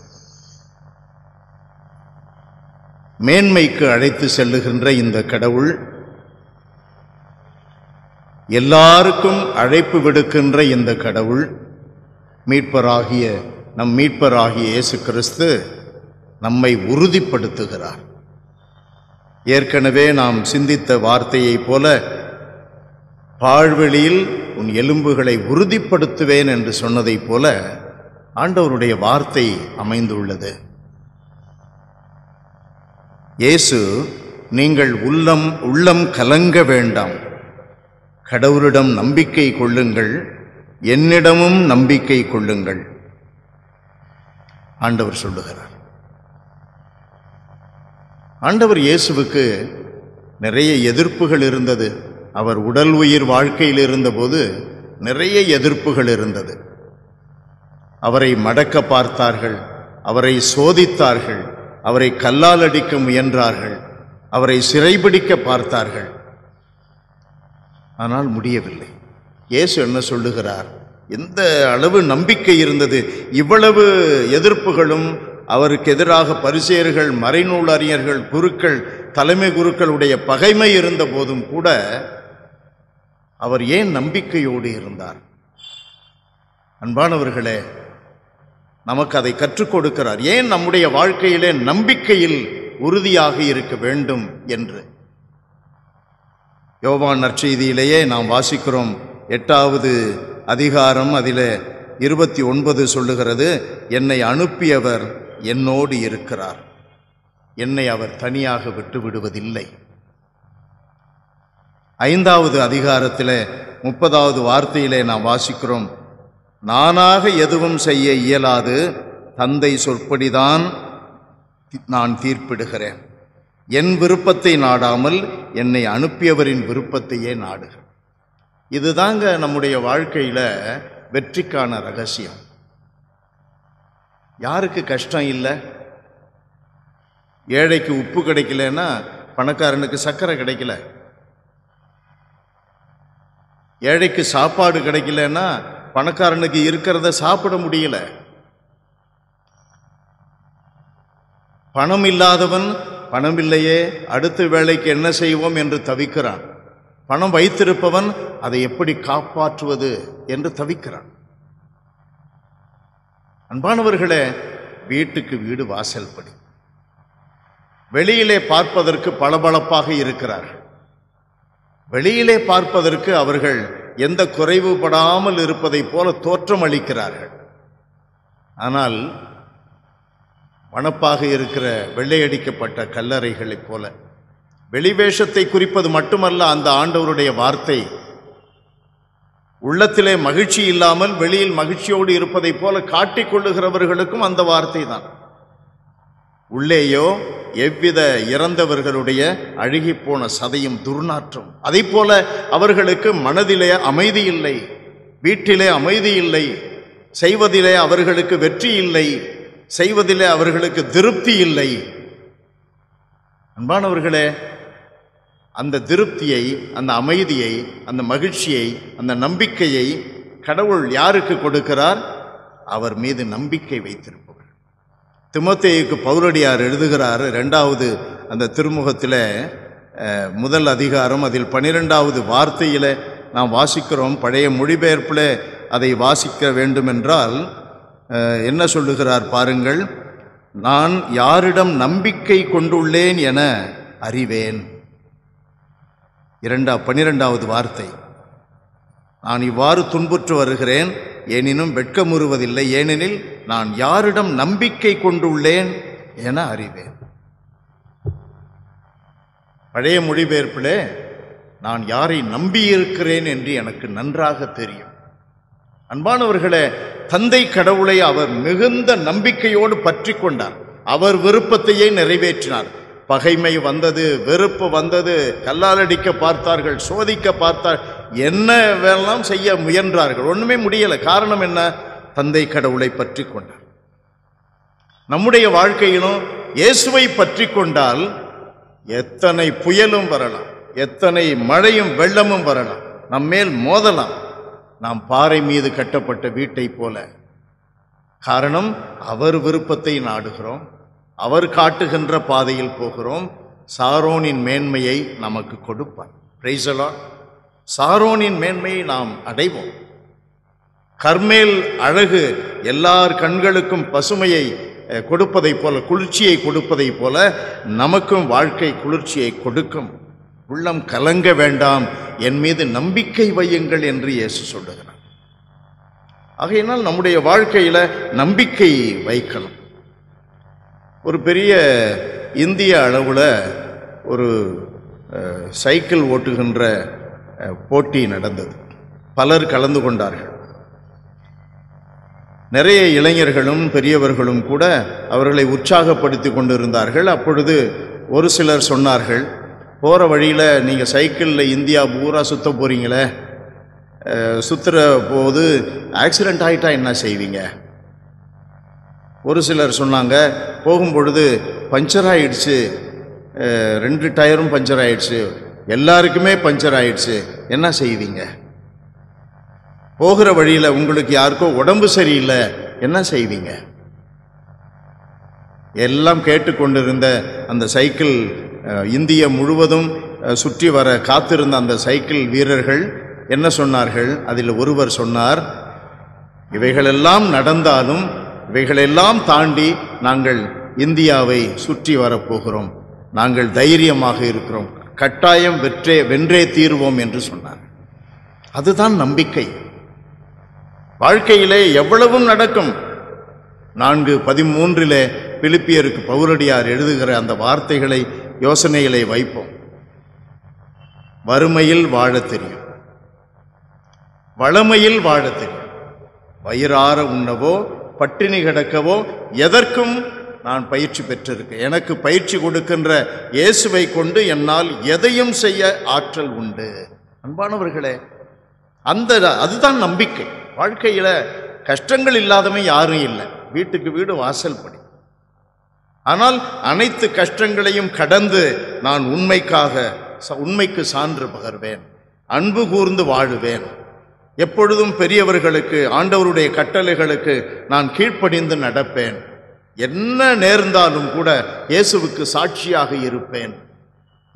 மேன்மைக்கு அழைத்து செல்லுகின்ற இந்த கடவுள் எல்லாருக்கும் அழைப்பு விடுக்கின்ற இந்த கடவுள் மீட்பராகிய நம் மீட்பராகிய இயேசு கிறிஸ்து நம்மை உறுதிப்படுத்துகிறார். ஏற்கனவே நாம் சிந்தித்த வார்த்தையைப் போல பாழ்வெளியில் உன் எலும்புகளை உறுதிப்படுத்துவேன் என்று சொன்னதைப் போல ஆண்டவருடைய வார்த்தை அமைந்துள்ளது. இயேசு, நீங்கள் உள்ளம் கலங்க வேண்டாம், கடவுளிடம் நம்பிக்கை கொள்ளுங்கள், என்னிடமும் நம்பிக்கை கொள்ளுங்கள் ஆண்டவர் சொல்லுகிறார். ஆண்டவர் இயேசுவுக்கு நிறைய எதிர்ப்புகள் இருந்தது. அவர் உடல் உயிர் வாழ்க்கையில் இருந்தபோது நிறைய எதிர்ப்புகள் இருந்தது. அவரை மடக்க பார்த்தார்கள், அவரை சோதித்தார்கள், அவரை கல்லால் அடிக்க முயன்றார்கள், அவரை சிறைபிடிக்க பார்த்தார்கள். ஆனால் முடியவில்லை. இயேசு என்ன சொல்லுகிறார்? எந்த அளவு நம்பிக்கை இருந்தது! இவ்வளவு எதிர்ப்புகளும், அவருக்கு எதிராக பரிசேயர்கள், மறைநூல் அறிஞர்கள், குருக்கள், தலைமை குருக்களுடைய பகைமை இருந்த போதும் கூட அவர் ஏன் நம்பிக்கையோடு இருந்தார்? அன்பானவர்களே, நமக்கு அதை கற்றுக் கொடுக்கிறார். ஏன் நம்முடைய வாழ்க்கையிலே நம்பிக்கையில் உறுதியாக இருக்க வேண்டும் என்று. யோவான் நற்செய்தியிலேயே நாம் வாசிக்கிறோம், 8வது அதிகாரம், அதில் 29 சொல்லுகிறது, என்னை அனுப்பியவர் என்னோடு இருக்கிறார், என்னை அவர் தனியாக விட்டு விடுவதில்லை. 5வது அதிகாரத்தில் 30வது வார்த்தையிலே நாம் வாசிக்கிறோம், நானாக எதுவும் செய்ய இயலாது, தந்தை சொற்படிதான் நான் தீர்ப்பிடுகிறேன், என் விருப்பத்தை நாடாமல் என்னை அனுப்பியவரின் விருப்பத்தையே நாடுகிறேன். இதுதாங்க நம்முடைய வாழ்க்கையில வெற்றிக்கான ரகசியம். யாருக்கு கஷ்டம் இல்லை? ஏழைக்கு உப்பு கிடைக்கலன்னா பணக்காரனுக்கு சர்க்கரை கிடைக்கல. ஏழைக்கு சாப்பாடு கிடைக்கலன்னா பணக்காரனுக்கு இருக்கிறத சாப்பிட முடியல. பணம் இல்லாதவன் பணம் இல்லையே, அடுத்த வேளைக்கு என்ன செய்வோம் என்று தவிக்கிறான். பணம் வைத்திருப்பவன் அதை எப்படி காப்பாற்றுவது என்று தவிக்கிறான். அன்பானவர்களே, வீட்டுக்கு வீடு வாசல் படி. வெளியிலே பார்ப்பதற்கு பளபளப்பாக இருக்கிறார்கள். வெளியிலே பார்ப்பதற்கு அவர்கள் எந்த குறைவுபடாமல் இருப்பதை போல தோற்றம் அளிக்கிறார்கள். ஆனால் வனப்பாக இருக்கிற வெள்ளையடிக்கப்பட்ட கல்லறைகளைப் போல வெளிவேஷத்தை குறிப்பது மட்டுமல்ல, அந்த ஆண்டவருடைய வார்த்தை உள்ளத்திலே மகிழ்ச்சி இல்லாமல் வெளியில் மகிழ்ச்சியோடு இருப்பதைப் போல காட்டிக்கொள்ளுகிறவர்களுக்கும் அந்த வார்த்தை தான். உள்ளேயோ எவ்வித இறந்தவர்களுடைய அழுகிப்போன சதையும் துர்நாற்றம். அதை போல அவர்களுக்கு மனதிலே அமைதி இல்லை, வீட்டிலே அமைதி இல்லை, செய்வதிலே அவர்களுக்கு வெற்றி இல்லை, செய்வதிலே அவர்களுக்கு திருப்தி இல்லை. அன்பானவர்களே, அந்த திருப்தியை, அந்த அமைதியை, அந்த மகிழ்ச்சியை, அந்த நம்பிக்கையை கடவுள் யாருக்கு கொடுக்கிறார்? அவர் மீது நம்பிக்கை வைத்திருப்பவர். திமோத்தேயுக்கு பவுலடியார் எழுதுகிறார், 2வது அந்த திருமுகத்தில் 1 அதிகாரம், அதில் 12வது வார்த்தையில் நாம் வாசிக்கிறோம். பழைய மொழிபெயர்ப்பில் அதை வாசிக்க வேண்டுமென்றால் என்ன சொல்லுகிறார் பாருங்கள், நான் யாரிடம் நம்பிக்கை கொண்டுள்ளேன் என அறிவேன். 12வது வார்த்தை, நான் இவ்வாறு துன்புற்று வருகிறேன், எனினும் வெட்கமுறுவதில்லை, ஏனெனில் நான் யாரிடம் நம்பிக்கை கொண்டுள்ளேன் என அறிவேன். பழைய மொழிபெயர்ப்பிலே நான் யாரை நம்பியிருக்கிறேன் என்று எனக்கு நன்றாக தெரியும். அன்பானவர்களே, தந்தை கடவுளை அவர் மிகுந்த நம்பிக்கையோடு பற்றி கொண்டார். அவர் விருப்பத்தையே நிறைவேற்றினார். பகைமை வந்தது, வெறுப்பு வந்தது, கல்லால் அடிக்க பார்த்தார்கள், சோதிக்க பார்த்தார், என்ன வேலாம் செய்ய முயன்றார்கள், ஒண்ணுமே முடியல. காரணம் என்ன? தந்தை கடவுளை பற்றி கொண்டார். நம்முடைய வாழ்க்கையிலும் இயேசுவை பற்றி கொண்டால் எத்தனை புயலும் வரலாம், எத்தனை மழையும் வெள்ளமும் வரலாம், நம்மேல் மோதலாம். நாம் பாறை மீது கட்டப்பட்ட வீட்டை போல. காரணம், அவர் விருப்பத்தை நாடுகிறோம், அவர் காட்டுகின்ற பாதையில் போகிறோம். சாரோனின் மேன்மையை நமக்கு கொடுப்பார். Praise the Lord. சாரோனின் மேன்மையை நாம் அடைவோம். கர்மேல் அழகு எல்லார் கண்களுக்கும் பசுமையை கொடுப்பதை போல, குளிர்ச்சியை கொடுப்பதை போல நமக்கும் வாழ்க்கை குளிர்ச்சியை கொடுக்கும். உள்ளம் கலங்க வேண்டாம், என் மீது நம்பிக்கை வையுங்கள் என்று இயேசு சொல்லுகிறார். ஆகையினால் நம்முடைய வாழ்க்கையில நம்பிக்கை வைக்கணும். ஒரு பெரிய இந்திய அளவில் ஒரு சைக்கிள் ஓட்டுகின்ற போட்டி நடந்தது. பலர் கலந்து கொண்டார்கள். நிறைய இளைஞர்களும் பெரியவர்களும் கூட அவர்களை உற்சாகப்படுத்தி கொண்டிருந்தார்கள். அப்பொழுது ஒரு சிலர் சொன்னார்கள், போகிற வழியில் நீங்கள் சைக்கிளில் இந்தியா பூரா சுற்ற போகிறீங்களே, சுற்றுற போது ஆக்சிடெண்ட் ஆகிட்டா என்ன செய்வீங்க? ஒரு சிலர் சொன்னாங்க, போகும்பொழுது பஞ்சர் ஆகிடுச்சு, 2 டயரும் பஞ்சர் ஆகிடுச்சு, எல்லாருக்குமே பஞ்சர் ஆகிடுச்சு, என்ன செய்வீங்க? போகிற வழியில் உங்களுக்கு யாருக்கோ உடம்பு சரியில்லை, என்ன செய்வீங்க? எல்லாம் கேட்டுக்கொண்டிருந்த அந்த சைக்கிள் இந்தியா முழுவதும் சுற்றி வர காத்திருந்த அந்த சைக்கிள் வீரர்கள் என்ன சொன்னார்கள்? அதில் ஒருவர் சொன்னார், இவைகளெல்லாம் நடந்தாலும் இவைகளெல்லாம் தாண்டி நாங்கள் இந்தியாவை சுற்றி வரப்போகிறோம், நாங்கள் தைரியமாக இருக்கிறோம், கட்டாயம் வென்றே தீர்வோம் என்று சொன்னார். அதுதான் நம்பிக்கை. வாழ்க்கையிலே எவ்வளவும் நடக்கும். 4:13 பிலிப்பியருக்கு பவுலடியார் எழுதுகிற அந்த வார்த்தைகளை யோசனைகளை வைப்போம். வறுமையில் வாழத் தெரியும், வளமையில் வாழத் தெரியும், வயிறார உண்ணவோ பட்டினி கிடக்கவோ எதற்கும் நான் பயிற்சி பெற்றிருக்கேன். எனக்கு பயிற்சி கொடுக்கின்ற இயேசுவை கொண்டு என்னால் எதையும் செய்ய ஆற்றல் உண்டு. அன்பானவர்களே, அதுதான் நம்பிக்கை. வாழ்க்கையில கஷ்டங்கள் இல்லாதவன் யாரும் இல்லை, வீட்டுக்கு வீடு வாசல் படி. ஆனால் அனைத்து கஷ்டங்களையும் கடந்து நான் உண்மைக்கு சான்று பகர்வேன், அன்பு கூர்ந்து வாழுவேன், எப்பொழுதும் பெரியவர்களுக்கு ஆண்டவருடைய கட்டளைகளுக்கு நான் கீழ்ப்படிந்து நடப்பேன், என்ன நேர்ந்தாலும் கூட இயேசுவுக்கு சாட்சியாக இருப்பேன்,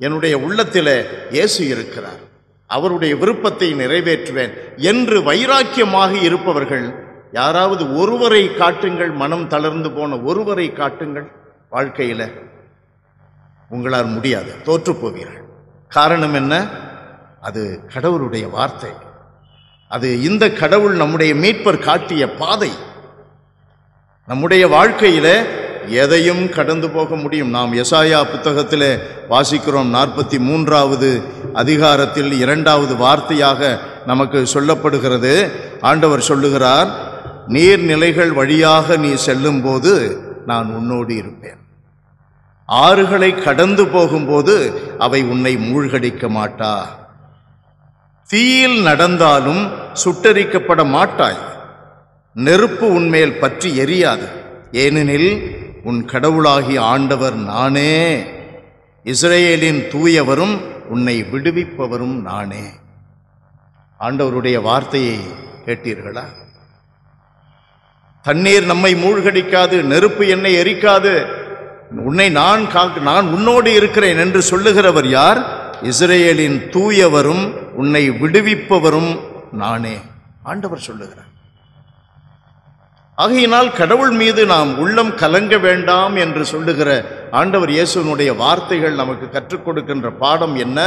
என்னுடைய உள்ளத்திலே இயேசு இருக்கிறார், அவருடைய விருப்பத்தை நிறைவேற்றுவேன் என்று வைராக்கியமாக இருப்பவர்கள் யாராவது ஒருவரை காட்டுங்கள், மனம் தளர்ந்து போன ஒருவரை காட்டுங்கள். வாழ்க்கையில் உங்களால் முடியாது, தோற்று போவீர்கள். காரணம் என்ன? அது கடவுளுடைய வார்த்தை, அது இந்த கடவுள் நம்முடைய மீட்பர் காட்டிய பாதை. நம்முடைய வாழ்க்கையில எதையும் கடந்து போக முடியும். நாம் எசாயா புத்தகத்திலே வாசிக்கிறோம், 43வது அதிகாரத்தில் 2வது வார்த்தையாக நமக்கு சொல்லப்படுகிறது. ஆண்டவர் சொல்லுகிறார், நீர்நிலைகள் வழியாக நீ செல்லும் போது நான் உன்னோடு இருப்பேன், ஆறுகளை கடந்து போகும்போது அவை உன்னை மூழ்கடிக்க மாட்டா, தீயில் நடந்தாலும் சுட்டரிக்கப்பட மாட்டாய், நெருப்பு உன்மேல் பற்றி எரியாது, ஏனெனில் உன் கடவுளாகிய ஆண்டவர் நானே, இஸ்ரவேலின் தூயவரும் உன்னை விடுவிப்பவரும் நானே. ஆண்டவருடைய வார்த்தையை கேட்டீர்களா? தண்ணீர் நம்மை மூழ்கடிக்காது, நெருப்பு என்னை எரிக்காது, நான் உன்னோடு இருக்கிறேன் என்று சொல்லுகிறவர் யார்? இஸ்ரவேலின் தூயவரும் உன்னை விடுவிப்பவரும் நானே. ஆண்டவர் சொல்லுகிறார். ஆகையினால் கடவுள் மீது நாம் உள்ளம் கலங்க வேண்டாம் என்று சொல்லுகிற ஆண்டவர் இயேசுனுடைய வார்த்தைகள் நமக்கு கற்றுக் கொடுக்கின்ற பாடம் என்ன?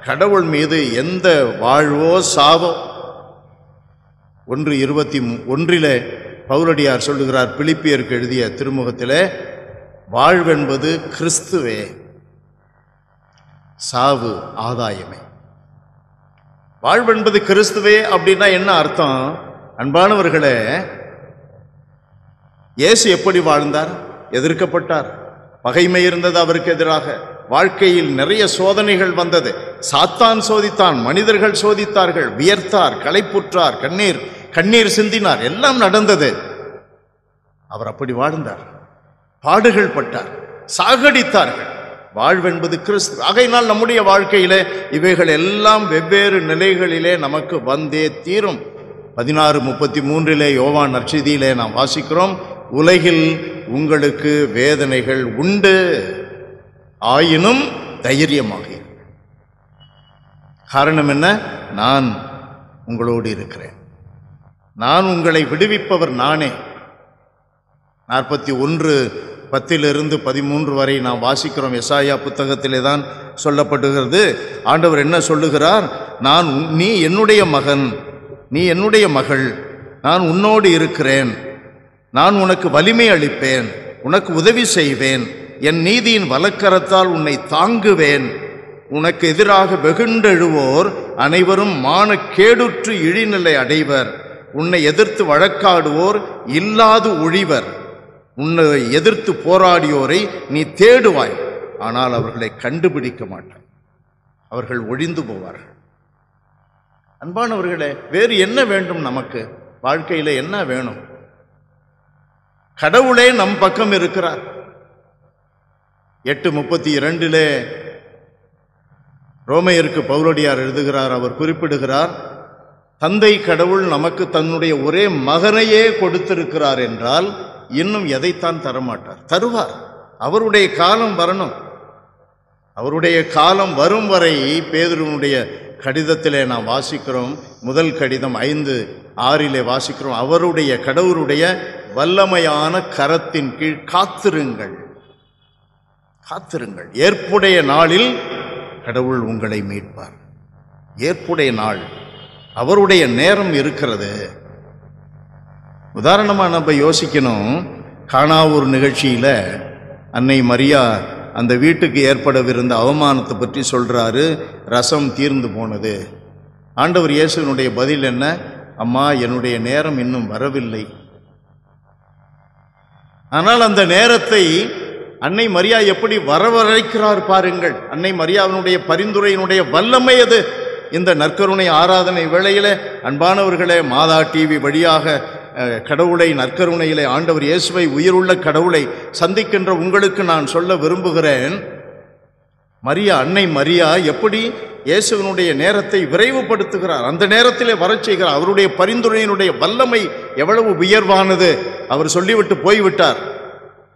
கடவுள் மீது எந்த வாழ்வோ சாவோ. 1:21 பவுலடியார் சொல்லுகிறார், பிலிப்பியருக்கு எழுதிய திருமுகத்திலே, வாழ்வென்பது கிறிஸ்துவே, சாவு ஆதாயமே. வாழ்வென்பது கிறிஸ்துவே அப்படின்னா என்ன அர்த்தம்? அன்பானவர்களே, இயேசு எப்படி வாழ்ந்தார்? எதிர்க்கப்பட்டார், பகைமை இருந்தது அவருக்கு எதிராக, வாழ்க்கையில் நிறைய சோதனைகள் வந்தது, சாத்தான் சோதித்தான், மனிதர்கள் சோதித்தார்கள், வியர்த்தார், களைப்புற்றார், கண்ணீர் சிந்தினார், எல்லாம் நடந்தது. அவர் அப்படி வாழ்ந்தார், பாடுகள் பட்டார், சாகடித்தார்கள். வாழ்வென்பது கிறிஸ்து. ஆகையினால் நம்முடைய வாழ்க்கையிலே இவைகள் எல்லாம் வெவ்வேறு நிலைகளிலே நமக்கு வந்தே தீரும். 16:33 யோவான் நற்செய்தியிலே நாம் வாசிக்கிறோம், உலகில் உங்களுக்கு வேதனைகள் உண்டு, ஆயினும் தைரியமாக. காரணம் என்ன? நான் உங்களோடு இருக்கிறேன், நான் உங்களை விடுவிப்பவர் நானே. 41:10 வரை நாம் வாசிக்கிறோம். எசாயா புத்தகத்திலே தான் சொல்லப்படுகிறது. ஆண்டவர் என்ன சொல்லுகிறார்? நீ என்னுடைய மகன், நீ என்னுடைய மகள், நான் உன்னோடு இருக்கிறேன், நான் உனக்கு வலிமை அளிப்பேன், உனக்கு உதவி செய்வேன், என் நீதியின் வலக்கரத்தால் உன்னை தாங்குவேன், உனக்கு எதிராக வெகுண்டெழுவோர் அனைவரும் மானக்கேடுற்று இழிநிலை அடைவர், உன்னை எதிர்த்து வழக்காடுவோர் இல்லாது ஒழிவர், உன்னை எதிர்த்து போராடியோரை நீ தேடுவாய், ஆனால் அவர்களை கண்டுபிடிக்க மாட்டாய். அவர்கள் ஒழிந்து போவார்கள். அன்பானவர்களே, வேறு என்ன வேண்டும்? நமக்கு வாழ்க்கையில் என்ன வேணும்? கடவுளே நம் பக்கம் இருக்கிறார். 8:32 ரோமையருக்கு பவுலடியார் எழுதுகிறார். அவர் குறிப்பிடுகிறார், தந்தை கடவுள் நமக்கு தன்னுடைய ஒரே மகனையே கொடுத்திருக்கிறார் என்றால் இன்னும் எதைத்தான் தரமாட்டார்? தருவார். அவருடைய காலம் வரணும். அவருடைய காலம் வரும் வரை பேதுருவினுடைய கடிதத்திலே நாம் வாசிக்கிறோம். முதல் கடிதம் 5:6 வாசிக்கிறோம், அவருடைய கடவுளுடைய வல்லமையான கரத்தின் கீழ் காத்திருங்கள், காத்திருங்கள். ஏற்புடைய நாளில் கடவுள் உங்களை மீட்பார். ஏற்புடைய நாள், அவருடைய நேரம் இருக்கிறது. உதாரணமாக நம்ம யோசிக்கணும். கானாவூர் நிகழ்ச்சியில் அன்னை மரியா அந்த வீட்டுக்கு ஏற்படவிருந்த அவமானத்தை பற்றி சொல்கிறாரு. ரசம் தீர்ந்து போனது. ஆண்டவர் இயேசுவினுடைய பதில் என்ன? அம்மா, என்னுடைய நேரம் இன்னும் வரவில்லை. ஆனால் அந்த நேரத்தை அன்னை மரியா எப்படி வரவழைக்கிறார் பாருங்கள். அன்னை மரியாவினுடைய பரிந்துரையினுடைய வல்லமை அது. இந்த நற்கருணை ஆராதனை வேளையிலே அன்பானவர்களே, மாதா டிவி வழியாக கடவுளை, நற்கருணையிலே ஆண்டவர் இயேசுவை, உயிருள்ள கடவுளை சந்திக்கின்ற உங்களுக்கு நான் சொல்ல விரும்புகிறேன், மரியா, அன்னை மரியா எப்படி இயேசுவினுடைய நேரத்தை விரைவுபடுத்துகிறார், அந்த நேரத்திலே வரச் செய்கிறார். அவருடைய பரிந்துரையினுடைய வல்லமை எவ்வளவு உயர்வானது! அவர் சொல்லிவிட்டு போய்விட்டார்.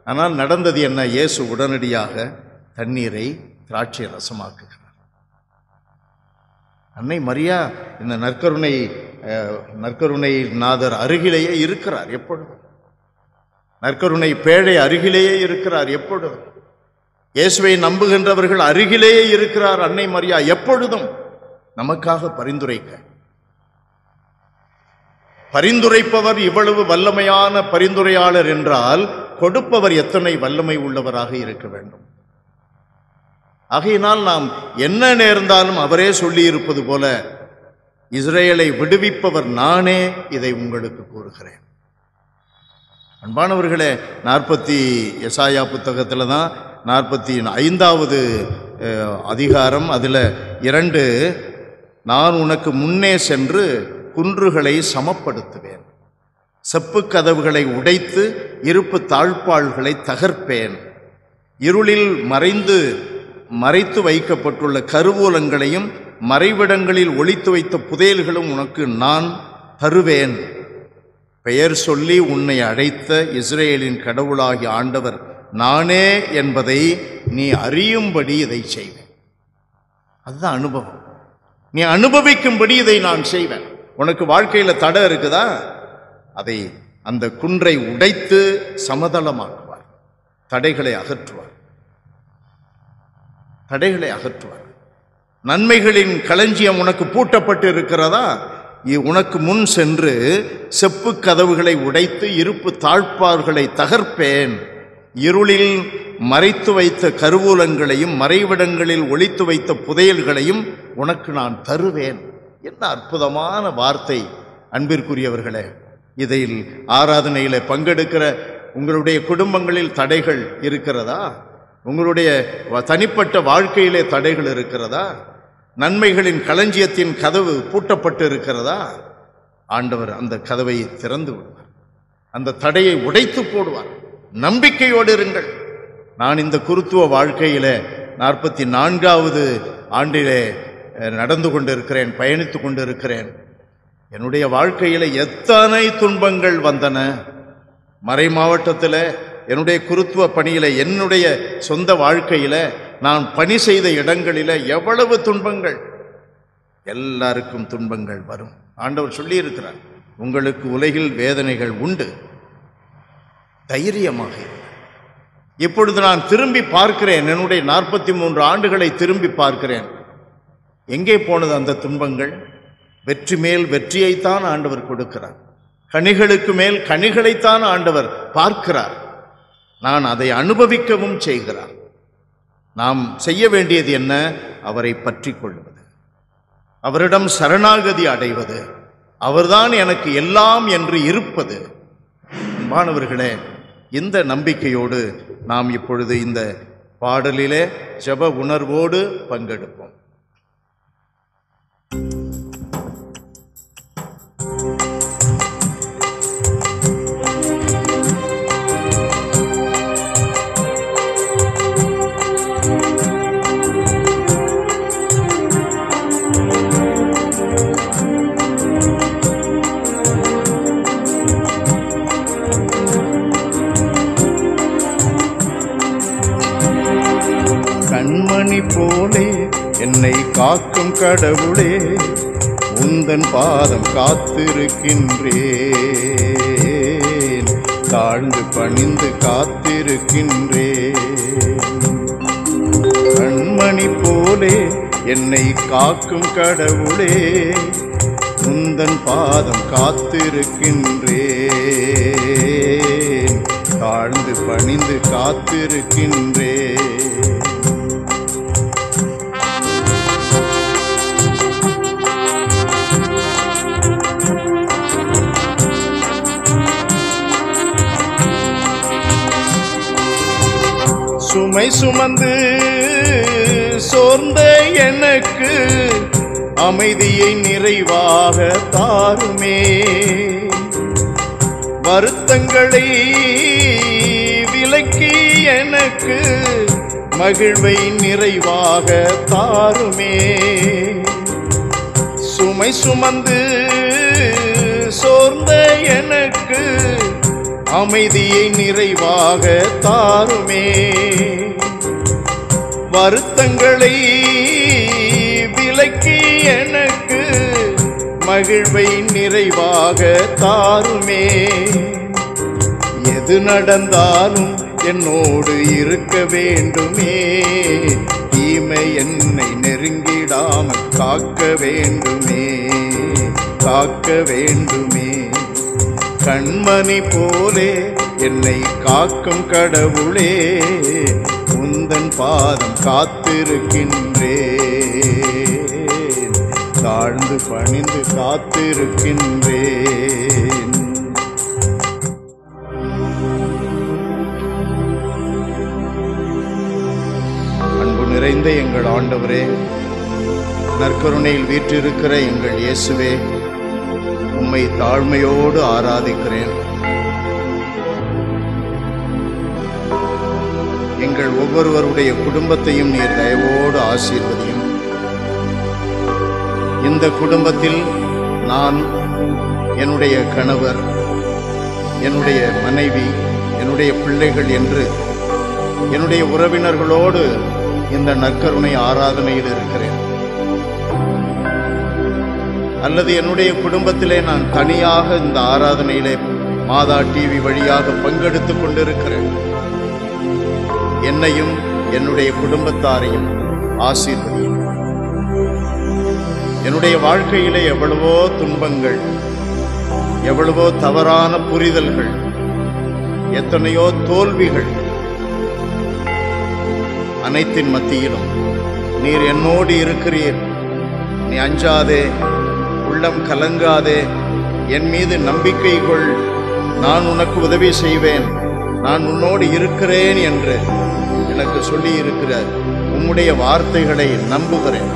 ஆனால் நடந்தது என்ன? இயேசு உடனடியாக தண்ணீரை திராட்சை ரசமாக்குகிறார். அன்னை மரியா இந்த நற்கருணை நாதர் அருகிலேயே இருக்கிறார் எப்பொழுதும். நற்கருணை பேழை அருகிலேயே இருக்கிறார் எப்பொழுதும். இயேசுவை நம்புகின்றவர்கள் அருகிலேயே இருக்கிறார் அன்னை மரியா எப்பொழுதும் நமக்காக பரிந்துரைக்க. பரிந்துரைப்பவர் இவ்வளவு வல்லமையான பரிந்துரையாளர் என்றால் கொடுப்பவர் எத்தனை வல்லமை உள்ளவராக இருக்க வேண்டும். ஆகையினால் நாம் என்ன நேர்ந்தாலும் அவரே சொல்லி இருப்பது போல, இஸ்ரேலை விடுவிப்பவர் நானே, இதை உங்களுக்கு கூறுகிறேன். அன்பானவர்களே, எசாயா புத்தகத்தில் தான் 45வது அதிகாரம், அதில் 2, நான் உனக்கு முன்னே சென்று குன்றுகளை சமப்படுத்துவேன், செப்பு கதவுகளை உடைத்து இருப்பு தாழ்பாள்களை தகர்ப்பேன், இருளில் மறைத்து வைக்கப்பட்டுள்ள கருவூலங்களையும் மறைவிடங்களில் ஒளித்து வைத்த புதையல்களும் உனக்கு நான் தருவேன். பெயர் சொல்லி உன்னை அழைத்த இஸ்ரேலின் கடவுளாகிய ஆண்டவர் நானே என்பதை நீ அறியும்படி இதை செய்வேன். அதுதான் அனுபவம். நீ அனுபவிக்கும்படி இதை நான் செய்வேன். உனக்கு வாழ்க்கையில் தடை இருக்குதா? அதை, அந்த குன்றை உடைத்து சமதளமாக்குவார். தடைகளை அகற்றுவார். நன்மைகளின் களஞ்சியம் உனக்கு பூட்டப்பட்டு இருக்கிறதா? உனக்கு முன் சென்று செப்பு கதவுகளை உடைத்து இருப்பு தாழ்பார்களை தகர்ப்பேன், இருளில் மறைத்து வைத்த கருவூலங்களையும் மறைவிடங்களில் ஒளித்து வைத்த புதையல்களையும் உனக்கு நான் தருவேன். என்ன அற்புதமான வார்த்தை அன்பிற்குரியவர்களே! இதில் ஆராதனையில பங்கெடுக்கிற உங்களுடைய குடும்பங்களில் தடைகள் இருக்கிறதா? உங்களுடைய தனிப்பட்ட வாழ்க்கையிலே தடைகள் இருக்கிறதா? நன்மைகளின் களஞ்சியத்தின் கதவு பூட்டப்பட்டு இருக்கிறதா? ஆண்டவர் அந்த கதவை திறந்து விடுவார். அந்த தடையை உடைத்து போடுவார். நம்பிக்கையோடு இருங்கள். நான் இந்த குருத்துவ வாழ்க்கையிலே 44வது ஆண்டிலே நடந்து கொண்டிருக்கிறேன், பயணித்து கொண்டிருக்கிறேன். என்னுடைய வாழ்க்கையில் எத்தனை துன்பங்கள் வந்தன. மறை மாவட்டத்தில் என்னுடைய குருத்துவ பணியில், என்னுடைய சொந்த வாழ்க்கையில், நான் பணி செய்த இடங்களில் எவ்வளவு துன்பங்கள்! எல்லாருக்கும் துன்பங்கள் வரும். ஆண்டவர் சொல்லி இருக்கிறார், உங்களுக்கு உலகில் வேதனைகள் உண்டு, தைரியமாக. இப்பொழுது நான் திரும்பி பார்க்கிறேன், என்னுடைய 43 ஆண்டுகளை திரும்பி பார்க்கிறேன். எங்கே போனது அந்த துன்பங்கள்? வெற்றி மேல் வெற்றியைத்தான் ஆண்டவர் கொடுக்கிறார். கனிகளுக்கு மேல் கனிகளைத்தான் ஆண்டவர் பார்க்கிறார். நான் அதை அனுபவிக்கவும் செய்கிறார். நாம் செய்ய வேண்டியது என்ன? அவரை பற்றி கொள்வது, அவரிடம் சரணாகதி அடைவது, அவர்தான் எனக்கு எல்லாம் என்று இருப்பது. மாணவர்களே, இந்த நம்பிக்கையோடு நாம் இப்பொழுது இந்த பாடலிலே ஜெப உணர்வோடு பங்கெடுப்போம். கண்மணி போலே என்னை காக்கும் கடவுளே, உந்தன் பாதம் காத்திருக்கின்றேன், தாழ்ந்து பணிந்து காத்திருக்கின்றேன். கண்மணி போலே என்னை காக்கும் கடவுளே, உந்தன் பாதம் காத்திருக்கின்றேன், தாழ்ந்து பணிந்து காத்திருக்கின்றேன். சுமை சுமந்து சோர்ந்த எனக்கு அமைதியை நிறைவாக தாருமே, வருத்தங்களை விலக்கி எனக்கு மகிழ்வை நிறைவாக தாருமே. சுமை சுமந்து சோர்ந்த எனக்கு அமைதியை நிறைவாக தாருமே, வருத்தங்களை விலக்கி எனக்கு மகிழ்வை நிறைவாக தாருமே. எது நடந்தாலும் என்னோடு இருக்க வேண்டுமே, தீமை என்னை நெருங்கிடாமல் காக்க வேண்டுமே, காக்க வேண்டுமே. கண்மணி போலே என்னை காக்கும் கடவுளே, உந்தன் பாதம் காத்திருக்கின்றேன், தாழ்ந்து பணிந்து காத்திருக்கின்றேன். அன்பு நிறைந்த எங்கள் ஆண்டவரே, நற்கருணையில் வீற்றிருக்கிற எங்கள் இயேசுவே, உம்மை தாழ்மையோடு ஆராதிக்கிறேன். எங்கள் ஒவ்வொருவருடைய குடும்பத்தையும் நீர் தயவோடு ஆசீர்வதியும். இந்த குடும்பத்தில் நான், என்னுடைய கணவர், என்னுடைய மனைவி, என்னுடைய பிள்ளைகள் என்று என்னுடைய உறவினர்களோடு இந்த நற்கருணை ஆராதனையில் இருக்கிறேன். அல்லது என்னுடைய குடும்பத்திலே நான் தனியாக இந்த ஆராதனையிலே மாதா டிவி வழியாக பங்கெடுத்துக் கொண்டிருக்கிறேன். என்னையும் என்னுடைய குடும்பத்தாரையும் ஆசீர்வதியும். என்னுடைய வாழ்க்கையிலே எவ்வளவோ துன்பங்கள், எவ்வளவோ தவறான புரிதல்கள், எத்தனையோ தோல்விகள், அனைத்தின் மத்தியிலும் நீர் என்னோடு இருக்கிறீர். நீ அஞ்சாதே, உள்ளம் கலங்காதே, என் மீது நம்பிக்கை கொள், நான் உனக்கு உதவி செய்வேன், நான் உன்னோடு இருக்கிறேன் என்று எனக்கு சொல்லி இருக்கிற உம்முடைய வார்த்தைகளை நம்புகிறேன்.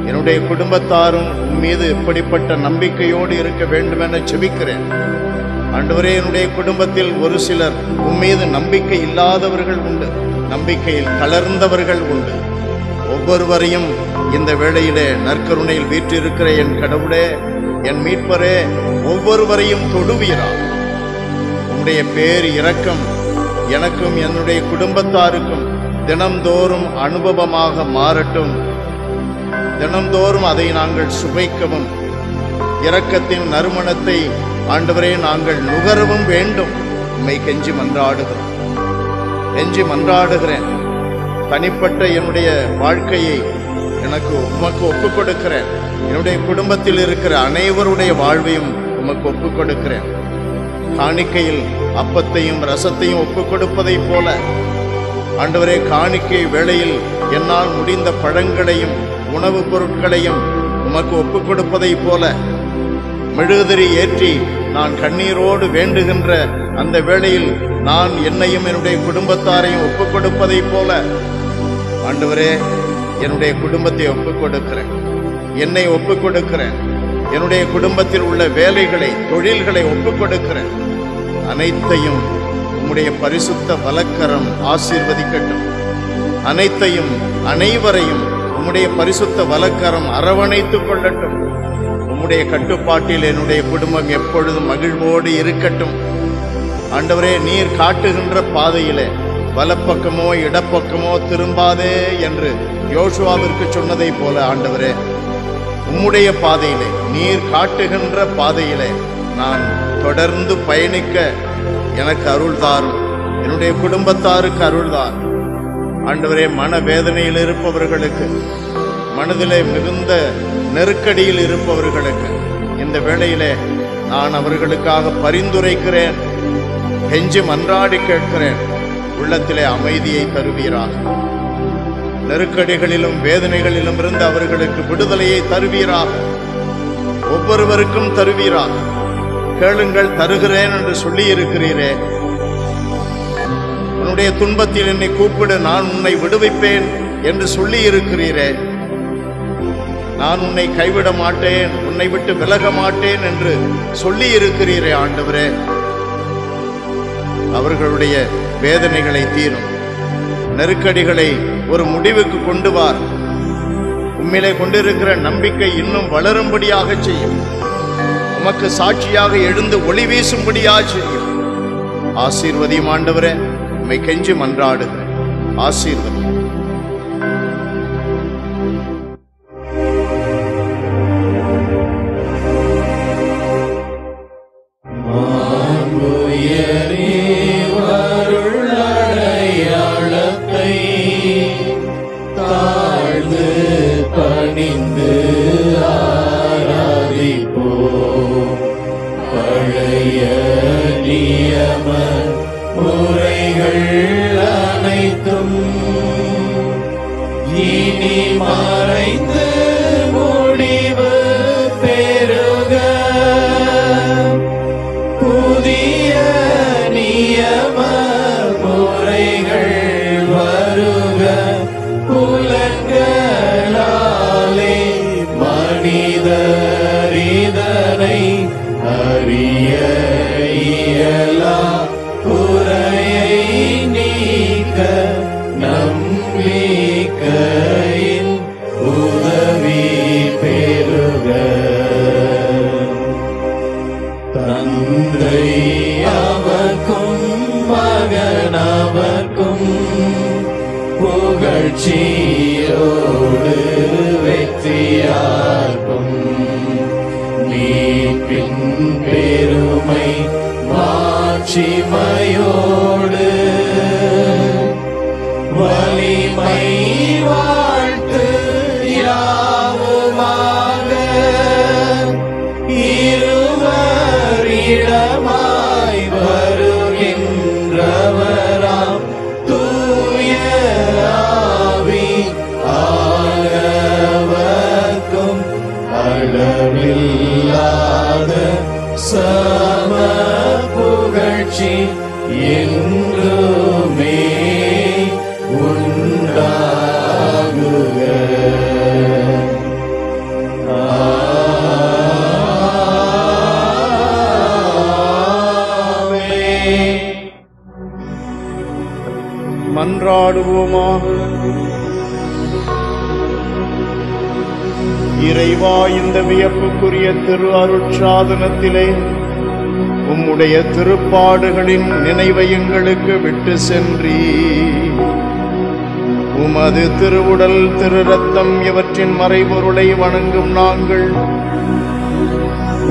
என்னுடைய குடும்பத்தாரும் உன் மீது இப்படிப்பட்ட நம்பிக்கையோடு இருக்க வேண்டும் என செபிக்கிறேன். ஆண்டவரே, என்னுடைய குடும்பத்தில் ஒரு சிலர் உன் மீது நம்பிக்கை இல்லாதவர்கள் உண்டு, நம்பிக்கையில் தளர்ந்தவர்கள் உண்டு. ஒவ்வொருவரையும் இந்த வேளையிலே நற்கருணையில் வீற்றிருக்கிற என் கடவுளே, என் மீட்பரே, ஒவ்வொருவரையும் தொடுவீரா. உம்முடைய பேர் இரக்கம் எனக்கும் என்னுடைய குடும்பத்தாருக்கும் தினம்தோறும் அனுபவமாக மாறட்டும். தினம்தோறும் அதை நாங்கள் சுவைக்கவும், இரக்கத்தின் நறுமணத்தை ஆண்டவரே நாங்கள் நுகரவும் வேண்டும். உம்மை கெஞ்சி மன்றாடுகிறோம், கெஞ்சி மன்றாடுகிறேன். தனிப்பட்ட என்னுடைய வாழ்க்கையை எனக்கு உமக்கு ஒப்புக் கொடுக்கிறேன். என்னுடைய குடும்பத்தில் இருக்கிற அனைவருடைய வாழ்வையும் உமக்கு ஒப்புக் கொடுக்கிறேன். காணிக்கையில் அப்பத்தையும் ரசத்தையும் ஒப்புக் கொடுப்பதைப் போல ஆண்டவரே, காணிக்கை வேளையில் என்னால் முடிந்த பழங்களையும் உணவுப் பொருட்களையும் உமக்கு ஒப்புக் கொடுப்பதைப் போல, மெழுகுதிரி ஏற்றி நான் கண்ணீரோடு வேண்டுகின்ற அந்த வேளையில் நான் என்னையும் என்னுடைய குடும்பத்தாரையும் ஒப்புக் கொடுப்பதைப் போல ஆண்டவரே, என்னுடைய குடும்பத்தை ஒப்புக் கொடுக்கிறேன், என்னை ஒப்புக் கொடுக்கிறேன். என்னுடைய குடும்பத்தில் உள்ள வேலைகளை, தொழில்களை ஒப்புக் கொடுக்கிறேன். அனைத்தையும் உம்முடைய பரிசுத்த வலக்கரம் ஆசீர்வதிக்கட்டும். அனைத்தையும் அனைவரையும் உம்முடைய பரிசுத்த வலக்கரம் அரவணைத்துக் கொள்ளட்டும். உம்முடைய கட்டுப்பாட்டில் என்னுடைய குடும்பம் எப்பொழுதும் மகிழ்வோடு இருக்கட்டும். ஆண்டவரே, நீர் காட்டுகின்ற பாதையிலே வலப்பக்கமோ இடப்பக்கமோ திரும்பாதே என்று யோசுவாவிற்கு சொன்னதை போல ஆண்டவரே, உம்முடைய பாதையிலே, நீர் காட்டுகின்ற பாதையிலே நான் தொடர்ந்து பயணிக்க எனக்கு அருள் தாரும், என்னுடைய குடும்பத்தாருக்கு அருள் தாரும். ஆண்டவரே, மனவேதனையில் இருப்பவர்களுக்கு, மனதிலே மிகுந்த நெருக்கடியில் இருப்பவர்களுக்கு இந்த வேளையிலே நான் அவர்களுக்காக பரிந்துரைக்கிறேன், கெஞ்சி மன்றாடி கேட்கிறேன். உள்ளத்திலே அமைதியை தருவீராக. நெருக்கடிகளிலும் வேதனைகளிலும் இருந்து அவர்களுக்கு விடுதலையை தருவீராக. ஒவ்வொருவருக்கும் தருவீராக. கேளுங்கள் தருகிறேன் என்று சொல்லி இருக்கிறீரே. உன்னுடைய துன்பத்தில் என்னை கூப்பிடு, நான் உன்னை விடுவிப்பேன் என்று சொல்லி இருக்கிறீரே. நான் உன்னை கைவிட மாட்டேன், உன்னை விட்டு விலக மாட்டேன் என்று சொல்லி இருக்கிறீரே. ஆண்டவரே, அவர்களுடைய வேதனைகளை தீரும், நெருக்கடிகளை ஒரு முடிவுக்கு கொண்டு வார். உம்மிலே கொண்டிருக்கிற நம்பிக்கை இன்னும் வளரும்படியாக செய்யும். உமக்கு சாட்சியாக எழுந்து ஒளி வீசும்படியாக செய்யும். ஆசீர்வதியும் ஆண்டவரே, உம்மை கெஞ்சி மன்றாடுகிறேன். ஆசீர்வதி. மன்றாடுவோமாக. இறைவா, இந்த வியப்புக்குரிய திரு அருட்சாதனத்திலே உம்முடைய திருப்பாடுகளின் நினைவை எங்களுக்கு விட்டு சென்றீ. உமது திருவுடல் திரு ரத்தம் இவற்றின் மறைபொருளை வணங்கும் நாங்கள்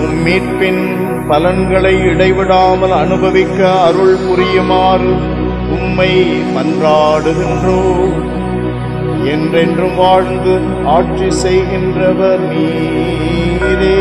உம் மீட்பின் பலன்களை இடைவிடாமல் அனுபவிக்க அருள் புரியுமாறு உம்மை மன்றாடுகின்றோம். என்றென்றும் வாழ்ந்து ஆட்சி செய்கின்றவர் நீரே.